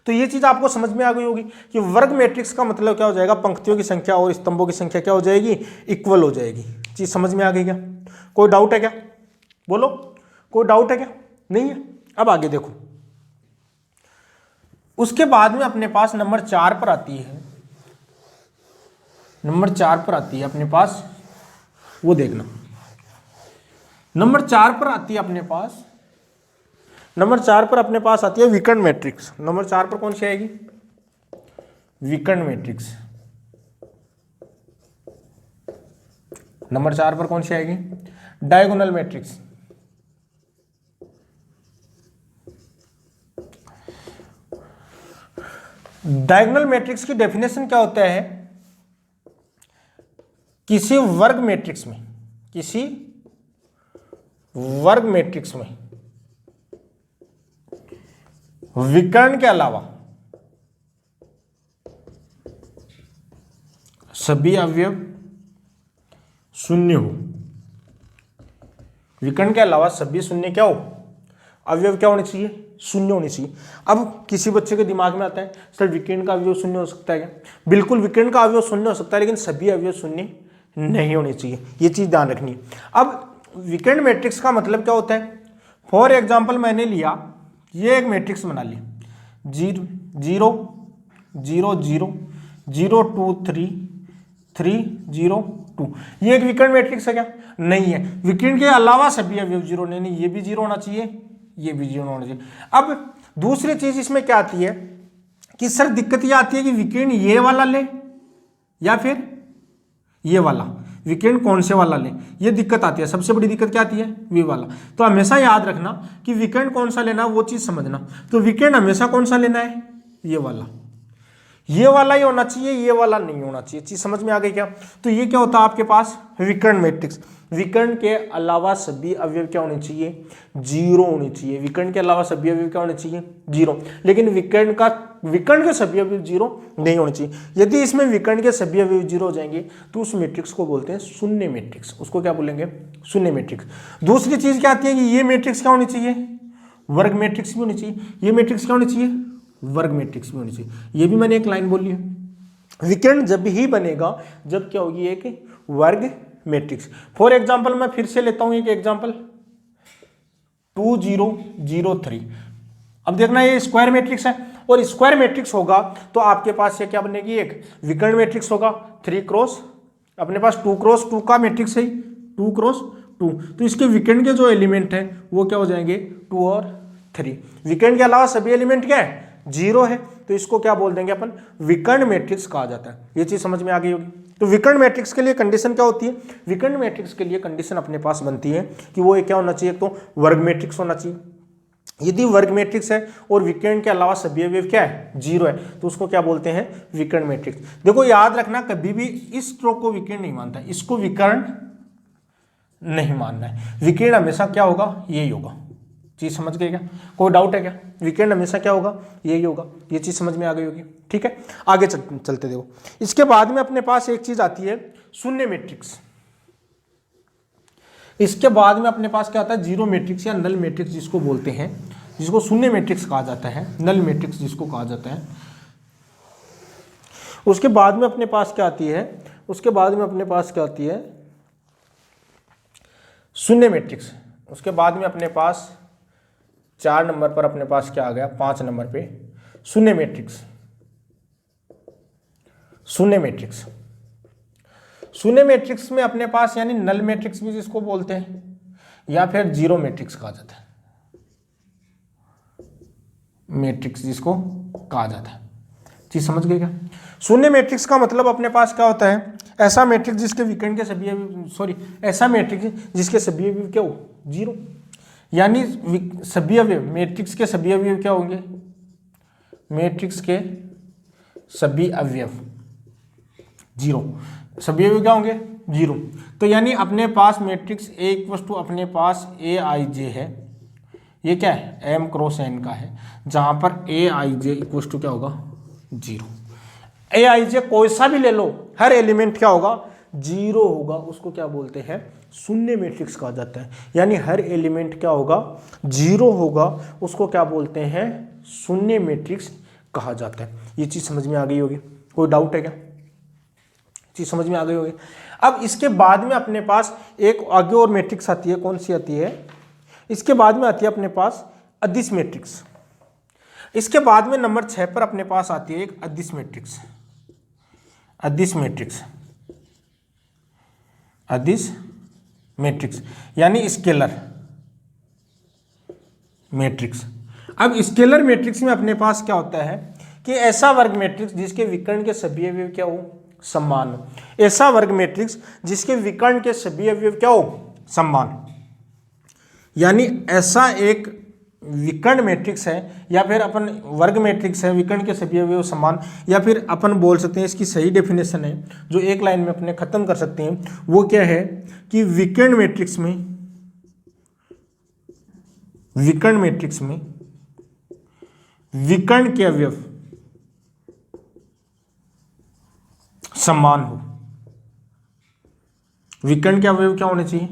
तो ये चीज आपको समझ में आ गई होगी कि वर्ग मैट्रिक्स का मतलब क्या हो जाएगा, पंक्तियों की संख्या और स्तंभों की संख्या क्या हो जाएगी, इक्वल हो जाएगी। चीज समझ में आ गई क्या, कोई डाउट है क्या, बोलो? कोई डाउट है क्या, नहीं है? अब आगे देखो, उसके बाद में अपने पास नंबर 4 पर आती है, नंबर 4 पर आती है अपने पास, वो देखना नंबर 4 पर आती है अपने पास, नंबर 4 पर अपने पास आती है विकर्ण मैट्रिक्स। नंबर 4 पर कौन सी आएगी, विकर्ण मैट्रिक्स। नंबर 4 पर कौन सी आएगी, डायगोनल मैट्रिक्स। डायगोनल मैट्रिक्स की डेफिनेशन क्या होता है, किसी वर्ग मैट्रिक्स में, किसी वर्ग मैट्रिक्स में विकर्ण के अलावा सभी अवयव शून्य हो। विकर्ण के अलावा सभी शून्य क्या हो, अवयव क्या होने चाहिए, शून्य होने चाहिए। अब किसी बच्चे के दिमाग में आता है सर विकर्ण का अवयव शून्य हो सकता है क्या? बिल्कुल विकर्ण का अवयव शून्य हो सकता है, लेकिन सभी अवयव शून्य नहीं होने चाहिए, ये चीज ध्यान रखनी है। अब विकर्ण मैट्रिक्स का मतलब क्या होता है, फॉर एग्जाम्पल मैंने लिया, ये एक मैट्रिक्स बना ली, 0 0 0 0 0 2 3 3 0 2, ये एक विकर्ण मैट्रिक्स है क्या? नहीं है। विकर्ण के अलावा सभी अवयव जीरो, नहीं, ये भी जीरो होना चाहिए, ये भी जीरो होना चाहिए। अब दूसरी चीज इसमें क्या आती है कि सर दिक्कत ये आती है कि विकर्ण ये वाला ले या फिर ये वाला। विकर्ण कौन से वाला लें, ये दिक्कत आती है। सबसे बड़ी दिक्कत क्या आती है, वी वाला। तो हमेशा याद रखना कि विकर्ण कौन सा लेना, वो चीज समझना। तो विकर्ण हमेशा कौन सा लेना है, ये वाला ही होना चाहिए, ये वाला नहीं होना चाहिए। चीज समझ में आ गई क्या। तो ये क्या होता है आपके पास विकर्ण मैट्रिक्स। विकर्ण के अलावा सभी अवयव क्या होने चाहिए, जीरो होने चाहिए। विकर्ण के अलावा सभी अवयव क्या होने चाहिए, जीरो। लेकिन विकर्ण के सभी अवयव जीरो नहीं होने चाहिए। यदि इसमें विकर्ण के सभी अवयव जीरो हो जाएंगे तो उस मैट्रिक्स को बोलते हैं शून्य मैट्रिक्स। उसको क्या बोलेंगे, शून्य मैट्रिक्स। दूसरी चीज क्या आती है कि ये मैट्रिक्स क्या होनी चाहिए, वर्ग मैट्रिक्स भी होनी चाहिए। ये मैट्रिक्स क्या होनी चाहिए, वर्ग मैट्रिक्स भी होनी चाहिए। ये भी मैंने एक लाइन बोली है। विकर्ण जब ही बनेगा जब क्या होगी, एक वर्ग मैट्रिक्स। फॉर एग्जाम्पल मैं फिर से लेता हूं एक एग्जाम्पल 2003। अब देखना ये स्क्वायर मैट्रिक्स है और स्क्वायर मैट्रिक्स होगा तो आपके पास ये क्या बनेगी, एक विकर्ण मैट्रिक्स होगा 3 क्रॉस, अपने पास 2 क्रॉस 2 का मैट्रिक्स है 2 क्रॉस 2। तो इसके विकर्ण के जो एलिमेंट है वो क्या हो जाएंगे, 2 और 3। विकर्ण के अलावा सभी एलिमेंट क्या है, जीरो है। तो इसको क्या बोल देंगे अपन, विकर्ण मैट्रिक्स कहा जाता है। ये चीज समझ में आ गई होगी। तो विकर्ण मैट्रिक्स के लिए कंडीशन क्या होती है, विकर्ण मैट्रिक्स के लिए कंडीशन अपने पास बनती है कि वो क्या होना चाहिए, तो वर्ग मैट्रिक्स होना चाहिए। यदि वर्ग मैट्रिक्स है और विकर्ण के अलावा सभी अवयव क्या है, जीरो है, तो उसको क्या बोलते हैं, विकर्ण मैट्रिक्स। देखो याद रखना, कभी भी इस स्ट्रोक को विकर्ण नहीं मानता, इसको विकर्ण नहीं मानना है। विकर्ण हमेशा क्या होगा, यही होगा। चीज समझ गए क्या, कोई डाउट है क्या। विकर्ण हमेशा क्या होगा, यही होगा। ये चीज समझ में आ गई होगी, ठीक है। आगे चलते देखो। इसके बाद में अपने पास एक चीज आती है शून्य मैट्रिक्स। इसके बाद में अपने पास क्या आता है, जीरो मैट्रिक्स या नल मैट्रिक्स जिसको बोलते हैं, जिसको शून्य मैट्रिक्स कहा जाता है, नल मैट्रिक्स जिसको कहा जाता है। उसके बाद में अपने पास क्या आती है, उसके बाद में अपने पास क्या आती है, शून्य मैट्रिक्स। उसके बाद में अपने पास 4 नंबर पर अपने पास क्या आ गया, 5 नंबर पे शून्य मैट्रिक्स। शून्य मैट्रिक्स, शून्य मैट्रिक्स में अपने पास यानी नल मैट्रिक्स भी जिसको बोलते हैं, या फिर जीरो मैट्रिक्स कहा जाता है, मैट्रिक्स जिसको कहा जाता है। चीज समझ गए क्या। शून्य मैट्रिक्स का मतलब अपने पास क्या होता है, ऐसा मैट्रिक्स जिसके विकर्ण के सभी ऐसा मैट्रिक्स जिसके सभी अवयव क्या हो, जीरो। यानी सभी अवयव, मैट्रिक्स के सभी अवयव क्या होंगे, मैट्रिक्स के सभी अवयव जीरो। सभी अवयव क्या होंगे, जीरो। तो यानी अपने पास मैट्रिक्स ए इक्वल टू अपने पास ए आई जे है, ये क्या है, एम क्रॉस एन का है, जहां पर ए आई जे इक्वल टू क्या होगा, जीरो। ए आई जे कोई सा भी ले लो, हर एलिमेंट क्या होगा, जीरो होगा। उसको क्या बोलते हैं, शून्य मैट्रिक्स कहा जाता है। यानी हर एलिमेंट क्या होगा, जीरो होगा, उसको क्या बोलते हैं, शून्य मैट्रिक्स कहा जाता है। ये चीज समझ में आ गई होगी, कोई डाउट है क्या, चीज समझ में आ गई होगी। अब इसके बाद में अपने पास एक आगे और मैट्रिक्स आती है, कौन सी आती है, इसके बाद में आती है अपने पास अदिश मैट्रिक्स। इसके बाद में नंबर 6 पर अपने पास आती है एक अदिश मैट्रिक्स। अदिश मैट्रिक्स, अदिश मैट्रिक्स यानी स्केलर मैट्रिक्स। अब स्केलर मैट्रिक्स में अपने पास क्या होता है कि ऐसा वर्ग मैट्रिक्स जिसके विकर्ण के सभी अवयव क्या हो, समान हो। ऐसा वर्ग मैट्रिक्स जिसके विकर्ण के सभी अवयव क्या हो, समान। यानी ऐसा एक विकर्ण मैट्रिक्स है या फिर अपन वर्ग मैट्रिक्स है, विकर्ण के सभी अवयव समान, या फिर अपन बोल सकते हैं, इसकी सही डेफिनेशन है जो एक लाइन में अपने खत्म कर सकते हैं, वो क्या है कि विकर्ण मैट्रिक्स में, विकर्ण मैट्रिक्स में विकर्ण के अवयव समान हो। विकर्ण के अवयव क्या होने चाहिए,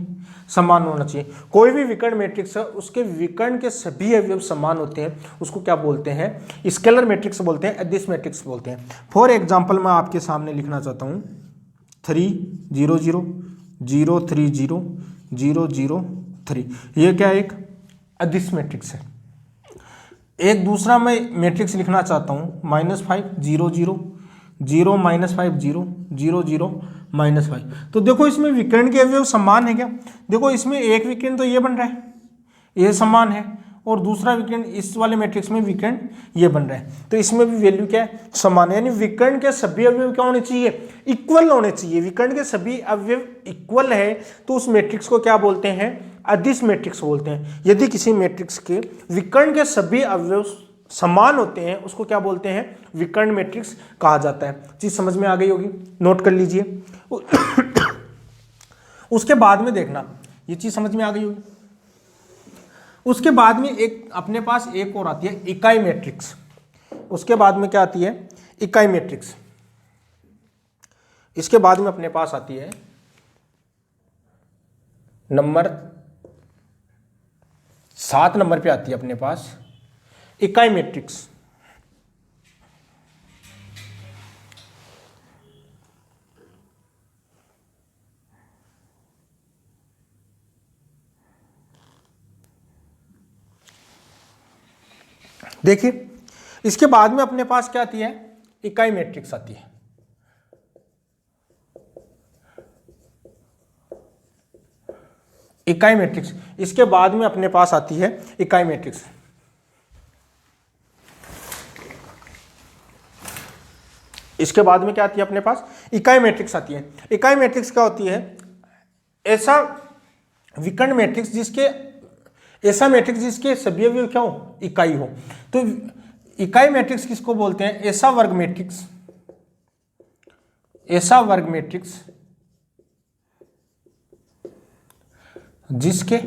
समान होना चाहिए। कोई भी विकर्ण मैट्रिक्स है उसके विकर्ण के सभी अवयव समान होते हैं, उसको क्या बोलते हैं, स्केलर मैट्रिक्स बोलते हैं, अदिश मैट्रिक्स बोलते हैं। फॉर एग्जांपल मैं आपके सामने लिखना चाहता हूं 3 0 0 0 3 0 0 0 3, ये क्या एक अदिश मैट्रिक्स है। एक दूसरा मैं मैट्रिक्स लिखना चाहता हूं -5 0 0 0 -5 0 0 0 -5। तो देखो इसमें विकर्ण के अवयव समान है क्या, देखो इसमें एक विकर्ण तो ये बन रहा है, ये समान है, और दूसरा विकर्ण इस वाले मैट्रिक्स में विकर्ण ये बन रहा है, तो इसमें भी वैल्यू क्या है, समान है। यानी विकर्ण के सभी अवयव क्या होने चाहिए, इक्वल होने चाहिए। विकर्ण के सभी अवयव इक्वल है तो उस मैट्रिक्स को क्या बोलते हैं, अदिश मैट्रिक्स बोलते हैं। यदि किसी मैट्रिक्स के विकर्ण के सभी अवयव समान होते हैं उसको क्या बोलते हैं, विकर्ण मैट्रिक्स कहा जाता है। चीज समझ में आ गई होगी, नोट कर लीजिए। उसके बाद में देखना, ये चीज समझ में आ गई होगी। उसके बाद में एक अपने पास एक और आती है इकाई मैट्रिक्स। उसके बाद में क्या आती है, इकाई मैट्रिक्स। इसके बाद में अपने पास आती है नंबर 7 नंबर पे आती है अपने पास इकाई मैट्रिक्स। देखिए इसके बाद में अपने पास क्या आती है, इकाई मैट्रिक्स आती है। इकाई मैट्रिक्स, इसके बाद में अपने पास आती है इकाई मैट्रिक्स। इसके बाद में क्या आती है अपने पास, इकाई मैट्रिक्स आती है। इकाई मैट्रिक्स क्या होती है, ऐसा विकर्ण मैट्रिक्स जिसके ऐसा मैट्रिक्स जिसके सभी अवयव क्या हो, इकाई हो। तो इकाई मैट्रिक्स किसको बोलते हैं, ऐसा वर्ग मैट्रिक्स, ऐसा वर्ग मैट्रिक्स जिसके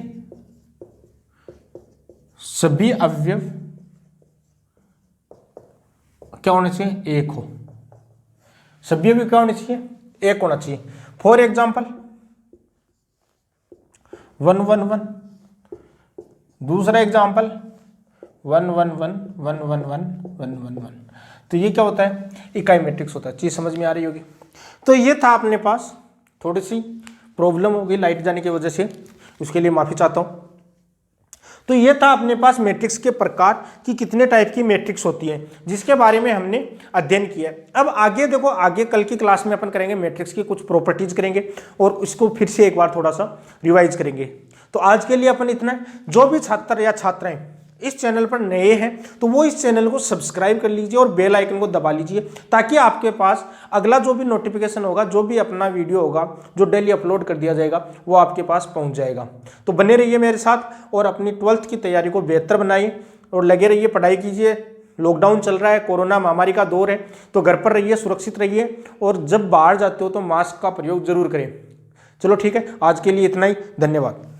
सभी अवयव क्या होने चाहिए, एक हो। सभी अवयव क्या होने चाहिए, एक होना चाहिए। फॉर एग्जाम्पल 1 1 1, दूसरा एग्जाम्पल 1 1 1 1 1 1 1 1 1। तो ये क्या होता है, इकाई मैट्रिक्स होता है। चीज समझ में आ रही होगी। तो ये था अपने पास, थोड़ी सी प्रॉब्लम हो गई लाइट जाने की वजह से, उसके लिए माफी चाहता हूं। तो ये था अपने पास मैट्रिक्स के प्रकार कि कितने टाइप की मैट्रिक्स होती है, जिसके बारे में हमने अध्ययन किया। अब आगे देखो, आगे कल की क्लास में अपन करेंगे मैट्रिक्स की कुछ प्रॉपर्टीज करेंगे और इसको फिर से एक बार थोड़ा सा रिवाइज करेंगे। तो आज के लिए अपन इतना, जो भी छात्र या छात्राएं इस चैनल पर नए हैं तो वो इस चैनल को सब्सक्राइब कर लीजिए और बेल आइकन को दबा लीजिए, ताकि आपके पास अगला जो भी नोटिफिकेशन होगा, जो भी अपना वीडियो होगा जो डेली अपलोड कर दिया जाएगा, वो आपके पास पहुंच जाएगा। तो बने रहिए मेरे साथ और अपनी 12th की तैयारी को बेहतर बनाइए और लगे रहिए, पढ़ाई कीजिए। लॉकडाउन चल रहा है, कोरोना महामारी का दौर है, तो घर पर रहिए, सुरक्षित रहिए और जब बाहर जाते हो तो मास्क का प्रयोग जरूर करें। चलो ठीक है, आज के लिए इतना ही, धन्यवाद।